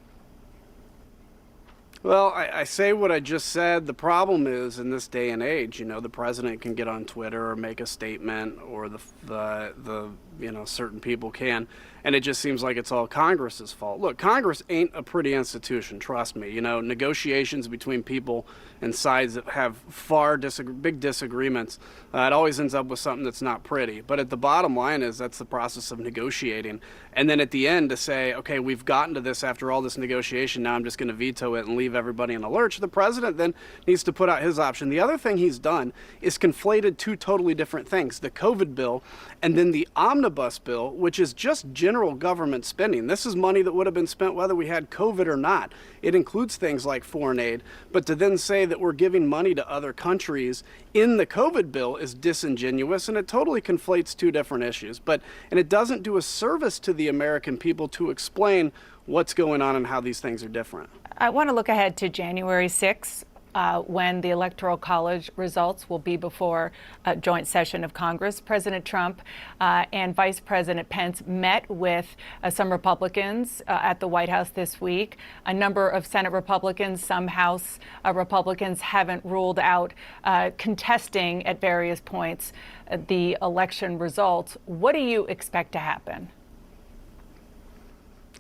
Well, I say what I just said. The problem is, in this day and age, the president can get on Twitter or make a statement, or the certain people can, and it just seems like it's all Congress's fault. Look, Congress ain't a pretty institution, trust me. Negotiations between people and sides that have big disagreements, it always ends up with something that's not pretty. But at the bottom line is that's the process of negotiating. And then at the end to say, okay, we've gotten to this after all this negotiation, now I'm just going to veto it and leave everybody in a lurch. The president then needs to put out his option. The other thing he's done is conflated two totally different things, the COVID bill and then the omnibus bill, which is just general government spending. This is money that would have been spent whether we had COVID or not. It includes things like foreign aid, but to then say that we're giving money to other countries in the COVID bill is disingenuous, and it totally conflates two different issues. And it doesn't do a service to the American people to explain what's going on and how these things are different. I want to look ahead to January 6th. When the Electoral College results will be before a joint session of Congress. President Trump and Vice President Pence met with some Republicans at the White House this week. A number of Senate Republicans, some House Republicans haven't ruled out contesting at various points the election results. What do you expect to happen?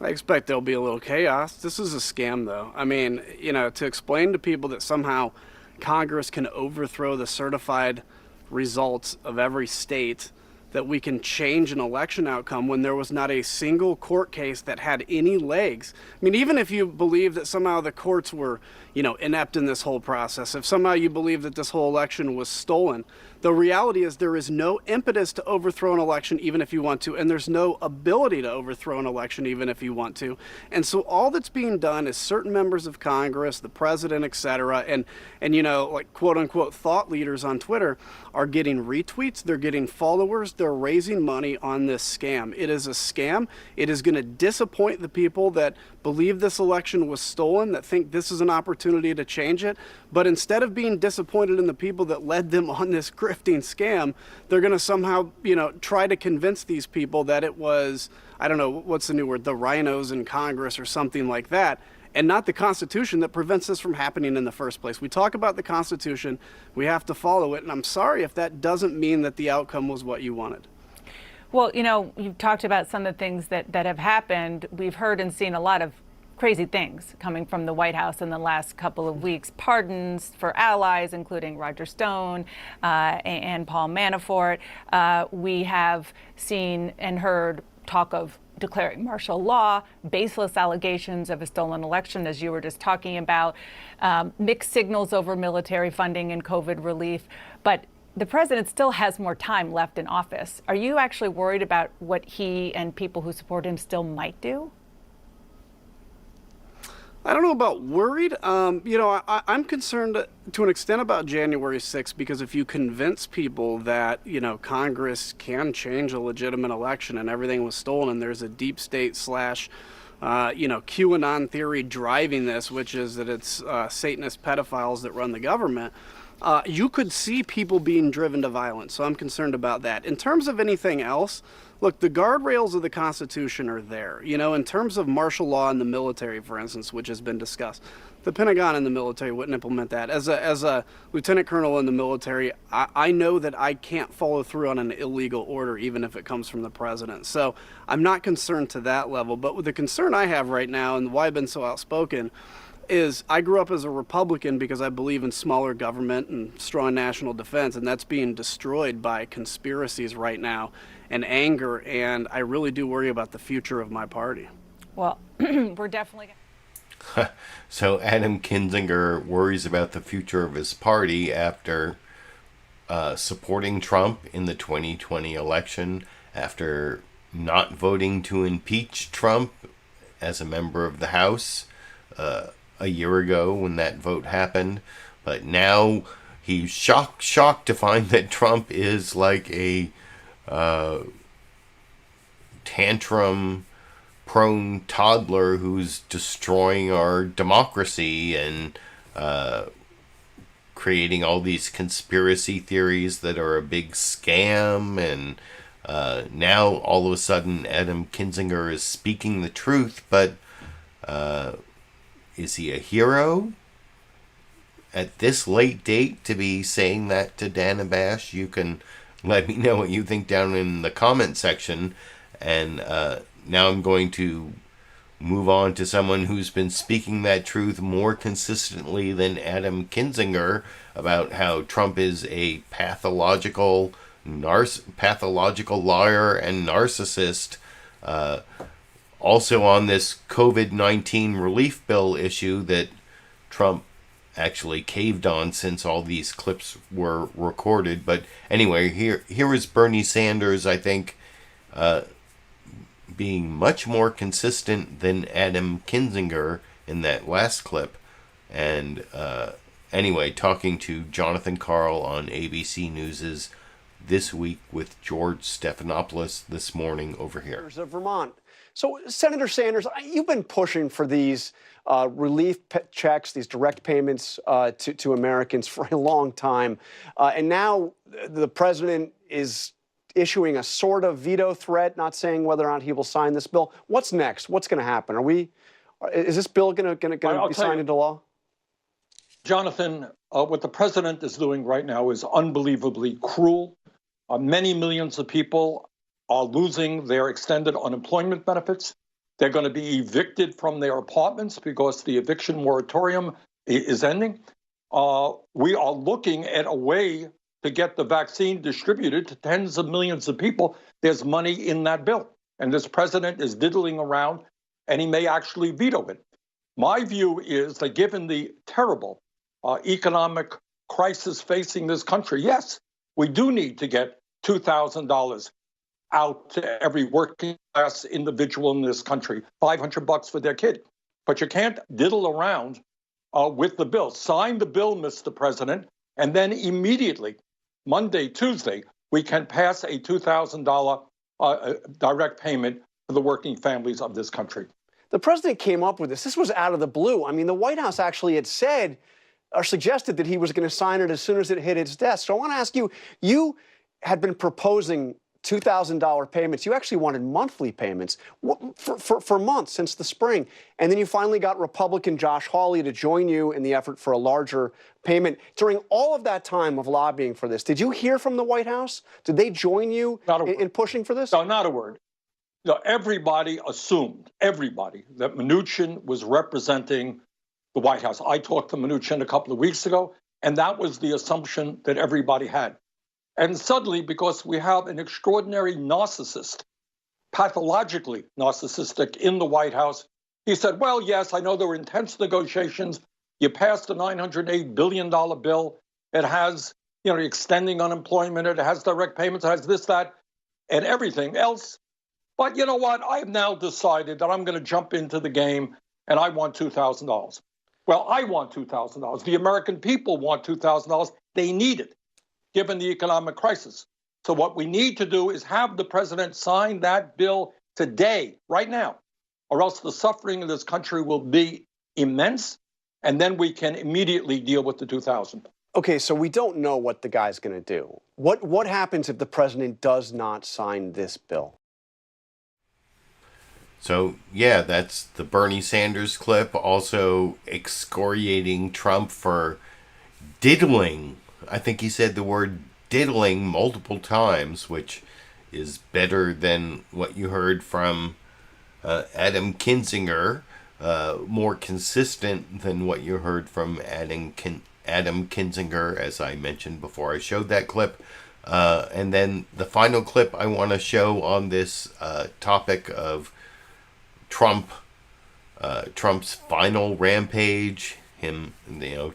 I expect there'll be a little chaos. This is a scam, though. I mean, to explain to people that somehow Congress can overthrow the certified results of every state, that we can change an election outcome when there was not a single court case that had any legs. I mean, even if you believe that somehow the courts were, inept in this whole process, if somehow you believe that this whole election was stolen, the reality is there is no impetus to overthrow an election even if you want to, and there's no ability to overthrow an election even if you want to. And so all that's being done is certain members of Congress, the president, etc., and like quote unquote thought leaders on Twitter are getting retweets, they're getting followers, they're raising money on this scam. It is a scam. It is going to disappoint the people that believe this election was stolen, that think this is an opportunity to change it. But instead of being disappointed in the people that led them on this grifting scam, they're going to somehow, try to convince these people that it was, I don't know, what's the new word, the rhinos in Congress or something like that, and not the Constitution that prevents this from happening in the first place. We talk about the Constitution, we have to follow it, and I'm sorry if that doesn't mean that the outcome was what you wanted. Well, you've talked about some of the things that have happened. We've heard and seen a lot of crazy things coming from the White House in the last couple of weeks. Pardons for allies, including Roger Stone and Paul Manafort. We have seen and heard talk of declaring martial law, baseless allegations of a stolen election, as you were just talking about, mixed signals over military funding and COVID relief. But the president still has more time left in office. Are you actually worried about what he and people who support him still might do? I don't know about worried. I'm concerned to an extent about January 6th, because if you convince people that, Congress can change a legitimate election and everything was stolen and there's a deep state / QAnon theory driving this, which is that it's Satanist pedophiles that run the government, you could see people being driven to violence. So I'm concerned about that. In terms of anything else, look, the guardrails of the Constitution are there. In terms of martial law in the military, for instance, which has been discussed, the Pentagon and the military wouldn't implement that. As a lieutenant colonel in the military, I know that I can't follow through on an illegal order, even if it comes from the president. So I'm not concerned to that level. But with the concern I have right now, and why I've been so outspoken, is I grew up as a Republican because I believe in smaller government and strong national defense, and that's being destroyed by conspiracies right now and anger, and I really do worry about the future of my party. Well, we're definitely... So Adam Kinzinger worries about the future of his party after supporting Trump in the 2020 election, after not voting to impeach Trump as a member of the House a year ago when that vote happened. But now he's shocked to find that Trump is like a tantrum-prone toddler who's destroying our democracy and creating all these conspiracy theories that are a big scam. And now all of a sudden Adam Kinzinger is speaking the truth, but Is he a hero at this late date to be saying that to Dana Bash? You can let me know what you think down in the comment section. And now I'm going to move on to someone who's been speaking that truth more consistently than Adam Kinzinger about how Trump is a pathological liar and narcissist. Also on this COVID-19 relief bill issue that Trump actually caved on since all these clips were recorded. But anyway, here is Bernie Sanders, I think, being much more consistent than Adam Kinzinger in that last clip. And anyway, talking to Jonathan Karl on ABC News' This Week with George Stephanopoulos this morning over here. Of Vermont. So, Senator Sanders, you've been pushing for these relief checks, these direct payments to Americans for a long time. And now the president is issuing a sort of veto threat, not saying whether or not he will sign this bill. What's next? What's going to happen? Is this bill going to be signed into law? Jonathan, what the president is doing right now is unbelievably cruel. Many millions of people are losing their extended unemployment benefits. They're going to be evicted from their apartments because the eviction moratorium is ending. We are looking at a way to get the vaccine distributed to tens of millions of people. There's money in that bill. And this president is diddling around, and he may actually veto it. My view is that given the terrible economic crisis facing this country, yes, we do need to get $2,000 out to every working class individual in this country, $500 for their kid. But you can't diddle around with the bill. Sign the bill, Mr. President, and then immediately, Monday, Tuesday, we can pass a $2,000 direct payment for the working families of this country. The president came up with this. This was out of the blue. I mean, the White House actually had said or suggested that he was going to sign it as soon as it hit its desk. So I want to ask you, you had been proposing $2,000 payments. You actually wanted monthly payments for months since the spring. And then you finally got Republican Josh Hawley to join you in the effort for a larger payment. During all of that time of lobbying for this, did you hear from the White House? Did they join you in pushing for this? No, not a word. No, everybody assumed, that Mnuchin was representing the White House. I talked to Mnuchin a couple of weeks ago, and that was the assumption that everybody had. And suddenly, because we have an extraordinary narcissist, pathologically narcissistic in the White House, he said, well, yes, I know there were intense negotiations. You passed a $908 billion bill. It has, extending unemployment. It has direct payments. It has this, that, and everything else. But you know what? I've now decided that I'm going to jump into the game, and I want $2,000. Well, I want $2,000. The American people want $2,000. They need it, given the economic crisis. So what we need to do is have the president sign that bill today, right now, or else the suffering in this country will be immense, and then we can immediately deal with the $2,000. Okay, so we don't know what the guy's going to do. What happens if the president does not sign this bill? So, yeah, that's the Bernie Sanders clip, also excoriating Trump for diddling. I think he said the word diddling multiple times, which is better than what you heard from Adam Kinzinger, more consistent than what you heard from Adam Kinzinger, as I mentioned before I showed that clip. And then the final clip I want to show on this topic of Trump's final rampage,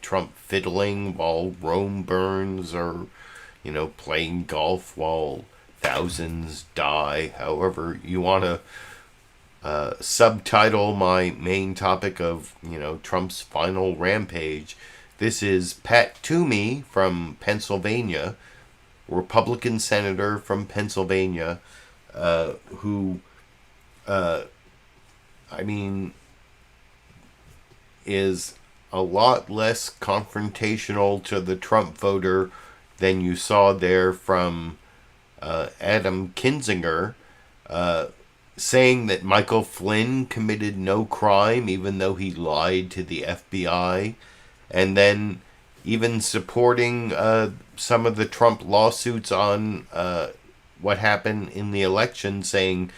Trump fiddling while Rome burns, or, playing golf while thousands die. However you want to subtitle my main topic of, Trump's final rampage. This is Pat Toomey from Pennsylvania, Republican senator from Pennsylvania, who is a lot less confrontational to the Trump voter than you saw there from Adam Kinzinger, saying that Michael Flynn committed no crime even though he lied to the FBI, and then even supporting some of the Trump lawsuits on what happened in the election, saying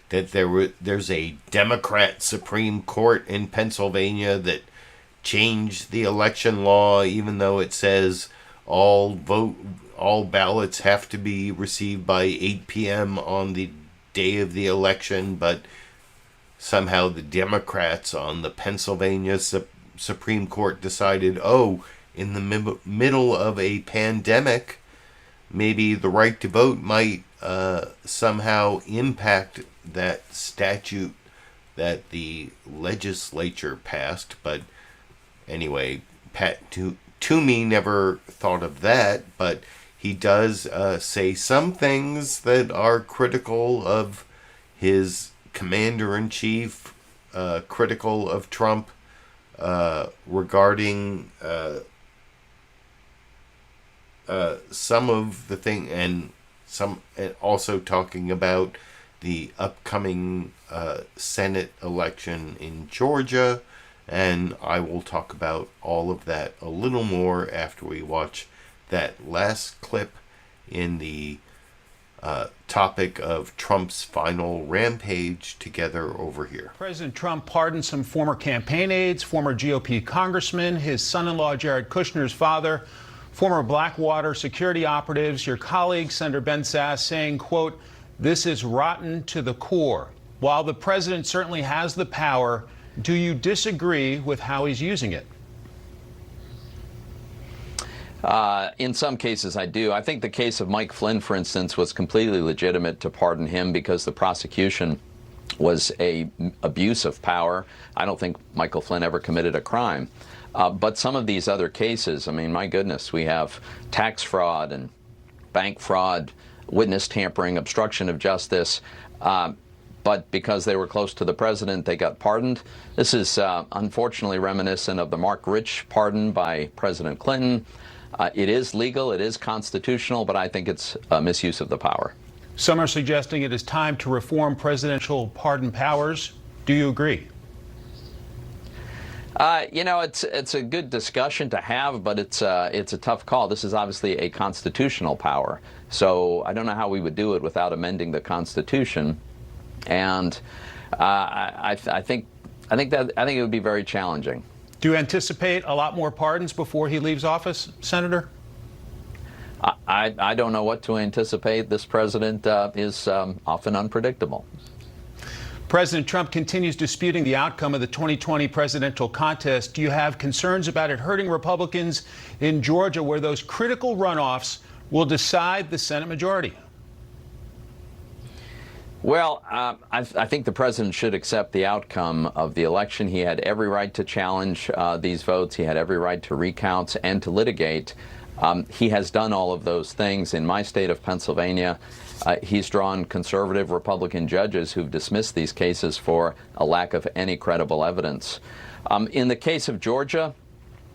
that there's a Democrat Supreme Court in Pennsylvania that changed the election law, even though it says all ballots have to be received by 8 p.m. on the day of the election, but somehow the Democrats on the Pennsylvania Supreme Court decided, in the middle of a pandemic, maybe the right to vote might somehow impact that statute that the legislature passed. But anyway, Toomey never thought of that, but he does say some things that are critical of his commander-in-chief, critical of Trump, regarding some of the thing, and also talking about the upcoming Senate election in Georgia. And I will talk about all of that a little more after we watch that last clip in the topic of Trump's final rampage together over here. President Trump pardoned some former campaign aides, former GOP congressmen, his son-in-law Jared Kushner's father, former Blackwater security operatives. Your colleague, Senator Ben Sasse, saying, quote, "This is rotten to the core." While the president certainly has the power, do you disagree with how he's using it? In some cases, I do. I think the case of Mike Flynn, for instance, was completely legitimate to pardon him because the prosecution was a abuse of power. I don't think Michael Flynn ever committed a crime. But some of these other cases, I mean, my goodness, we have tax fraud and bank fraud, witness tampering, obstruction of justice. But because they were close to the president, they got pardoned. This is unfortunately reminiscent of the Mark Rich pardon by President Clinton. It is legal, it is constitutional, but I think it's a misuse of the power. Some are suggesting it is time to reform presidential pardon powers. Do you agree? You know, it's a good discussion to have, but it's a tough call. This is obviously a constitutional power, so I don't know how we would do it without amending the Constitution. And I think it would be very challenging. Do you anticipate a lot more pardons before he leaves office, Senator? I don't know what to anticipate. This president is often unpredictable. President Trump continues disputing the outcome of the 2020 presidential contest. Do you have concerns about it hurting Republicans in Georgia, where those critical runoffs will decide the Senate majority? Well, I think the president should accept the outcome of the election. He had every right to challenge these votes. He had every right to recount and to litigate. He has done all of those things. In my state of Pennsylvania, he's drawn conservative Republican judges who've dismissed these cases for a lack of any credible evidence. In the case of Georgia,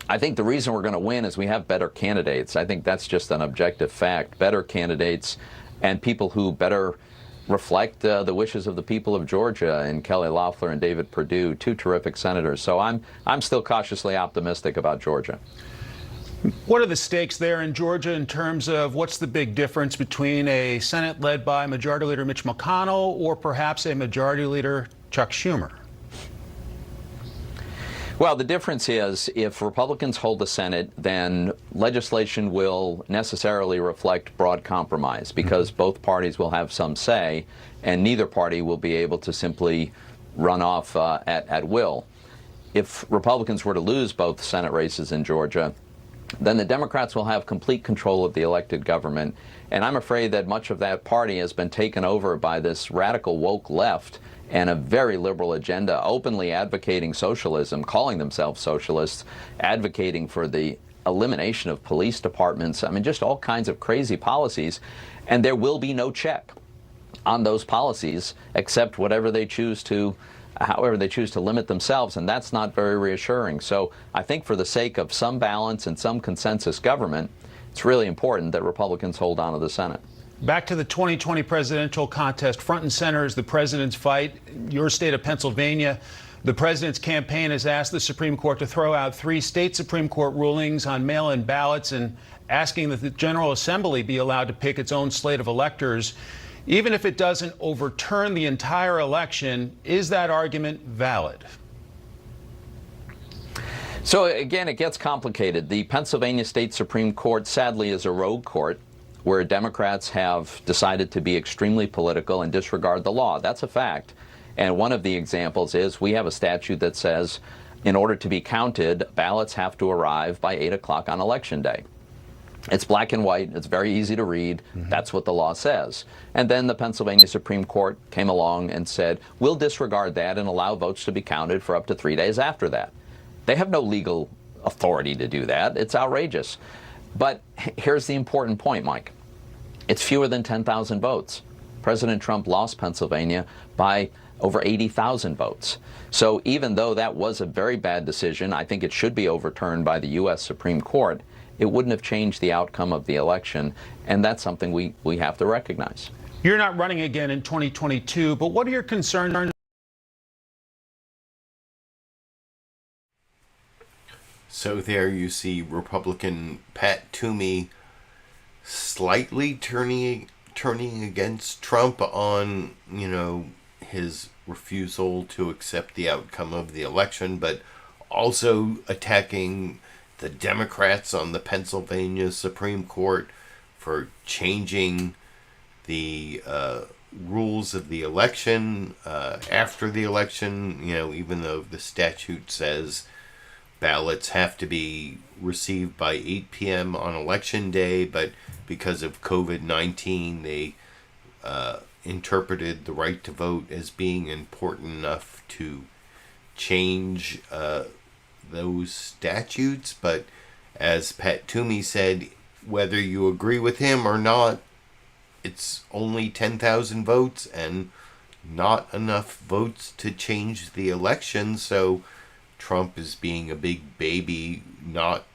I think the reason we're going to win is we have better candidates. I think that's just an objective fact. Better candidates and people who better reflect the wishes of the people of Georgia, and Kelly Loeffler and David Perdue, two terrific senators. So I'm still cautiously optimistic about Georgia. What are the stakes there in Georgia in terms of what's the big difference between a Senate led by Majority Leader Mitch McConnell or perhaps a Majority Leader Chuck Schumer? Well, the difference is if Republicans hold the Senate, then legislation will necessarily reflect broad compromise because both parties will have some say and neither party will be able to simply run off at will. If Republicans were to lose both Senate races in Georgia, then the Democrats will have complete control of the elected government. And I'm afraid that much of that party has been taken over by this radical woke left and a very liberal agenda, openly advocating socialism, calling themselves socialists, advocating for the elimination of police departments. I mean, just all kinds of crazy policies. And there will be no check on those policies except however they choose to limit themselves, and that's not very reassuring. So I think for the sake of some balance and some consensus government, it's really important that Republicans hold on to the Senate. Back to the 2020 presidential contest. Front and center is the president's fight. Your state of Pennsylvania. The president's campaign has asked the Supreme Court to throw out 3 state Supreme Court rulings on mail-in ballots and asking that the General Assembly be allowed to pick its own slate of electors. Even if it doesn't overturn the entire election, is that argument valid? So again, it gets complicated. The Pennsylvania State Supreme Court, sadly, is a rogue court where Democrats have decided to be extremely political and disregard the law. That's a fact. And one of the examples is we have a statute that says in order to be counted, ballots have to arrive by 8 o'clock on Election Day. It's black and white. It's very easy to read. That's what the law says. And then the Pennsylvania Supreme Court came along and said, we'll disregard that and allow votes to be counted for up to 3 days after that. They have no legal authority to do that. It's outrageous. But here's the important point, Mike. It's fewer than 10,000 votes. President Trump lost Pennsylvania by over 80,000 votes. So even though that was a very bad decision, I think it should be overturned by the U.S. Supreme Court, it wouldn't have changed the outcome of the election, and that's something we have to recognize. You're not running again in 2022, but what are your concerns? So there you see Republican Pat Toomey slightly turning against Trump on, his refusal to accept the outcome of the election, but also attacking the Democrats on the Pennsylvania Supreme Court for changing the rules of the election after the election, even though the statute says ballots have to be received by 8 p.m. on Election Day, but because of COVID-19, they interpreted the right to vote as being important enough to change those statutes. But as Pat Toomey said, whether you agree with him or not, it's only 10,000 votes and not enough votes to change the election. So Trump is being a big baby, not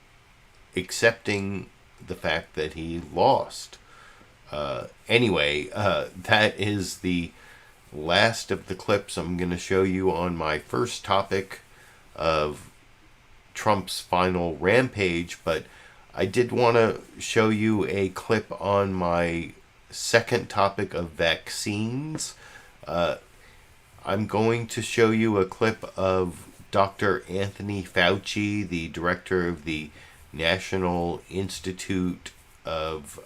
accepting the fact that he lost. Anyway, that is the last of the clips I'm going to show you on my first topic of Trump's final rampage, but I did want to show you a clip on my second topic of vaccines. I'm going to show you a clip of Dr. Anthony Fauci, the director of the National Institute of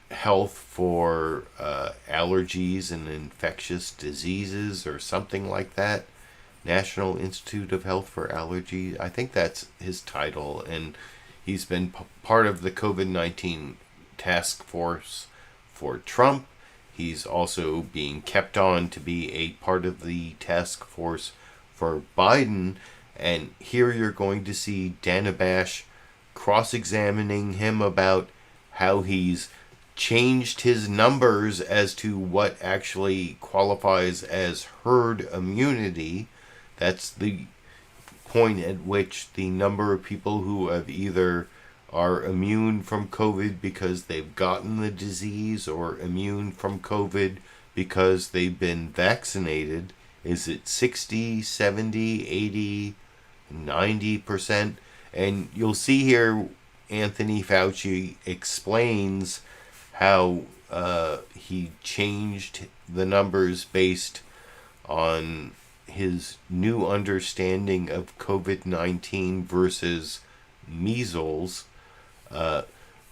Health for Allergies and Infectious Diseases, or something like that. National Institute of Health for Allergies. I think that's his title, and he's been part of the COVID-19 task force for Trump. He's also being kept on to be a part of the task force for Biden. And here you're going to see Dana Bash cross-examining him about how he's changed his numbers as to what actually qualifies as herd immunity. That's the point at which the number of people who have either are immune from COVID because they've gotten the disease or immune from COVID because they've been vaccinated. Is it 60, 70, 80, 90%? And you'll see here Anthony Fauci explains how he changed the numbers based on his new understanding of COVID-19 versus measles.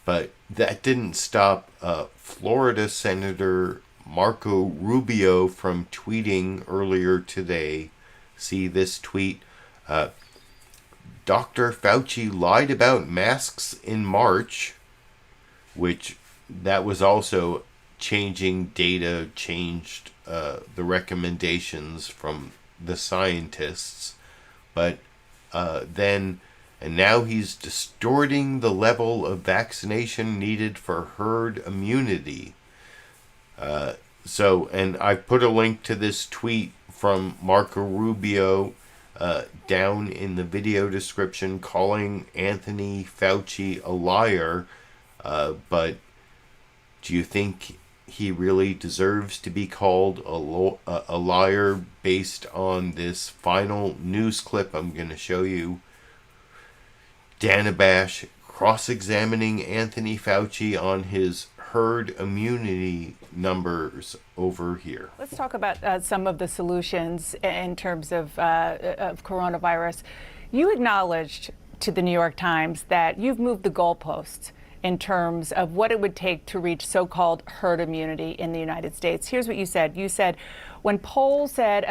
But that didn't stop Florida Senator Marco Rubio from tweeting earlier today. See this tweet. Dr. Fauci lied about masks in March, which that was also changing data, changed the recommendations from the scientists. But and now he's distorting the level of vaccination needed for herd immunity. And I put a link to this tweet from Marco Rubio down in the video description, calling Anthony Fauci a liar. But do you think he really deserves to be called a liar based on this final news clip I'm going to show you? Dana Bash cross-examining Anthony Fauci on his herd immunity numbers over here. Let's talk about some of the solutions in terms of coronavirus. You acknowledged to the New York Times that you've moved the goalposts in terms of what it would take to reach so-called herd immunity in the United States. Here's what you said. You said when polls said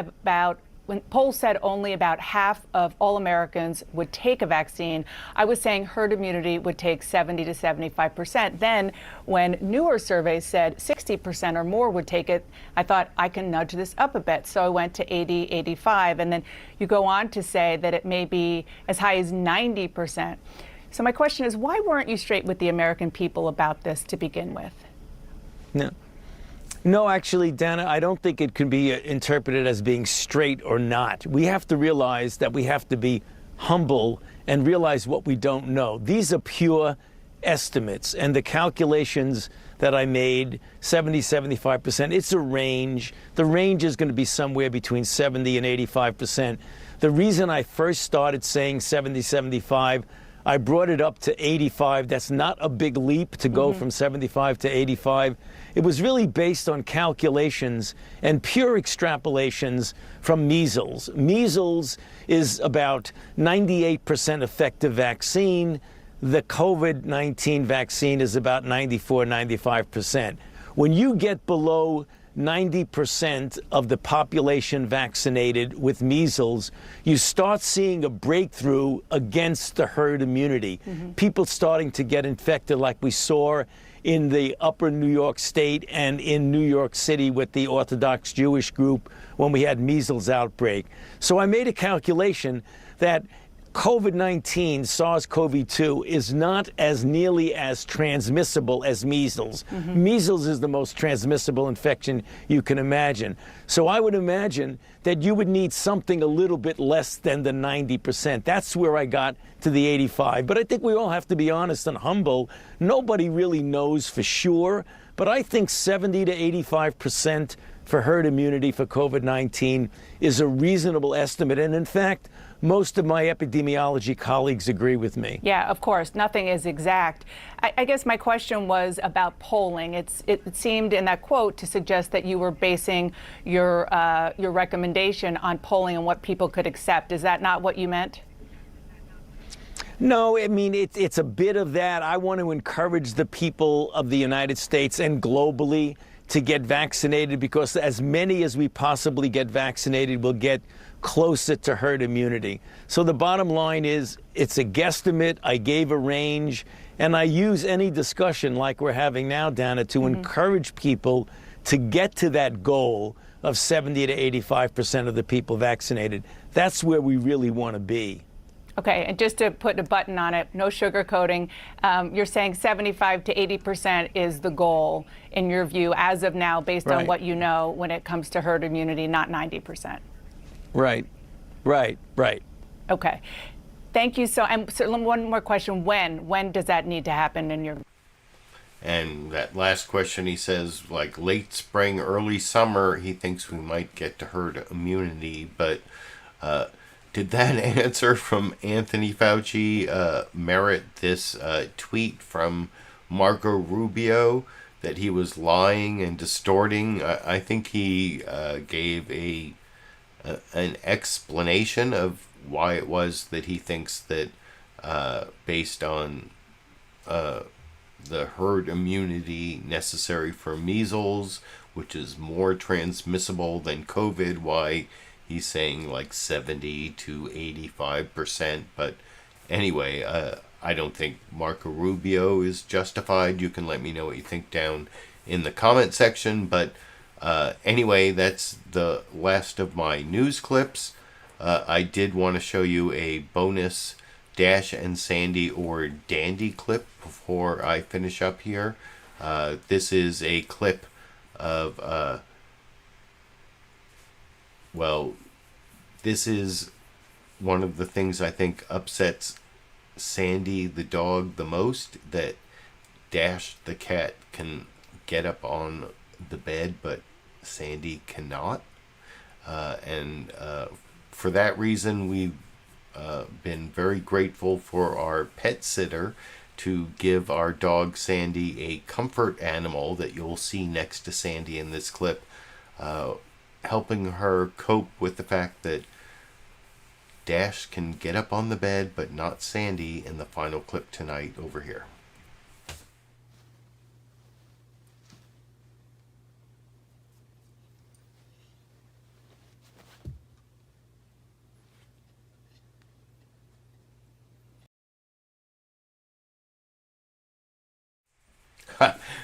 only about half of all Americans would take a vaccine, I was saying herd immunity would take 70 to 75%. Then when newer surveys said 60% or more would take it, I thought I can nudge this up a bit. So I went to 80, 85. And then you go on to say that it may be as high as 90%. So my question is, why weren't you straight with the American people about this to begin with? No, actually, Dana, I don't think it can be interpreted as being straight or not. We have to realize that we have to be humble and realize what we don't know. These are pure estimates, and the calculations that I made, 70, 75%, it's a range. The range is going to be somewhere between 70 and 85%. The reason I first started saying 70, 75, I brought it up to 85. That's not a big leap to go from 75 to 85. It was really based on calculations and pure extrapolations from measles. Measles is about 98% effective vaccine. The COVID-19 vaccine is about 94, 95%. When you get below 90% of the population vaccinated with measles, you start seeing a breakthrough against the herd immunity. People starting to get infected like we saw in the upper New York State and in New York City with the Orthodox Jewish group when we had measles outbreak. So I made a calculation that COVID-19, SARS-CoV-2, is not as nearly as transmissible as measles. Measles is the most transmissible infection you can imagine. So I would imagine that you would need something a little bit less than the 90%. That's where I got to the 85. But I think we all have to be honest and humble. Nobody really knows for sure, but I think 70 to 85% for herd immunity for COVID-19 is a reasonable estimate. And in fact, most of my epidemiology colleagues agree with me. Yeah, of course. Nothing is exact. I guess my question was about polling. It seemed in that quote to suggest that you were basing your recommendation on polling and what people could accept. Is that not what you meant? No, I mean, it's a bit of that. I want to encourage the people of the United States and globally to get vaccinated, because as many as we possibly get vaccinated will get closer to herd immunity. So the bottom line is, it's a guesstimate. I gave a range, and I use any discussion like we're having now, Dana, to encourage people to get to that goal of 70 to 85% of the people vaccinated. That's where we really want to be. Okay, and just to put a button on it, no sugarcoating, you're saying 75 to 80% is the goal in your view as of now, based on what you know when it comes to herd immunity, not 90%. Right. Okay. Thank you. So one more question. When does that need to happen in your... And that last question, he says, like late spring, early summer, he thinks we might get to herd immunity. But did that answer from Anthony Fauci merit this tweet from Marco Rubio that he was lying and distorting? I think he gave an explanation of why it was that he thinks that based on the herd immunity necessary for measles, which is more transmissible than COVID, why he's saying like 70 to 85%. But anyway, I don't think Marco Rubio is justified. You can let me know what you think down in the comment section. But anyway, that's the last of my news clips. I did want to show you a bonus Dash and Sandy or Dandy clip before I finish up here. This is a clip of, well, this is one of the things I think upsets Sandy the dog the most, that Dash the cat can get up on the bed, but Sandy cannot. And for that reason, we've been very grateful for our pet sitter to give our dog Sandy a comfort animal that you'll see next to Sandy in this clip, helping her cope with the fact that Dash can get up on the bed, but not Sandy in the final clip tonight over here.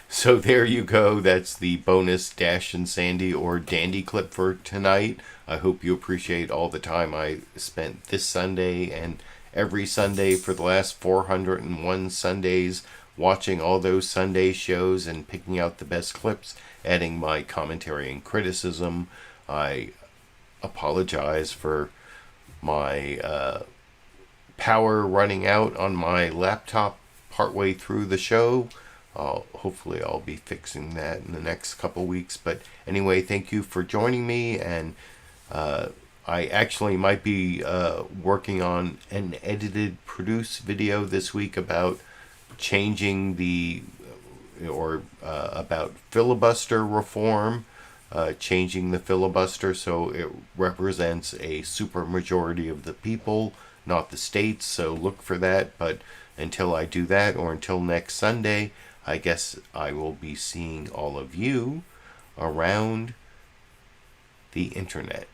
So there you go. That's the bonus Dash and Sandy or Dandy clip for tonight. I hope you appreciate all the time I spent this Sunday and every Sunday for the last 401 Sundays watching all those Sunday shows and picking out the best clips, adding my commentary and criticism. I apologize for my power running out on my laptop partway through the show. Hopefully I'll be fixing that in the next couple weeks. But anyway, thank you for joining me. And I actually might be working on an edited, produced video this week about changing about filibuster reform, changing the filibuster so it represents a supermajority of the people, not the states. So look for that. But until I do that, or until next Sunday, I guess I will be seeing all of you around the internet.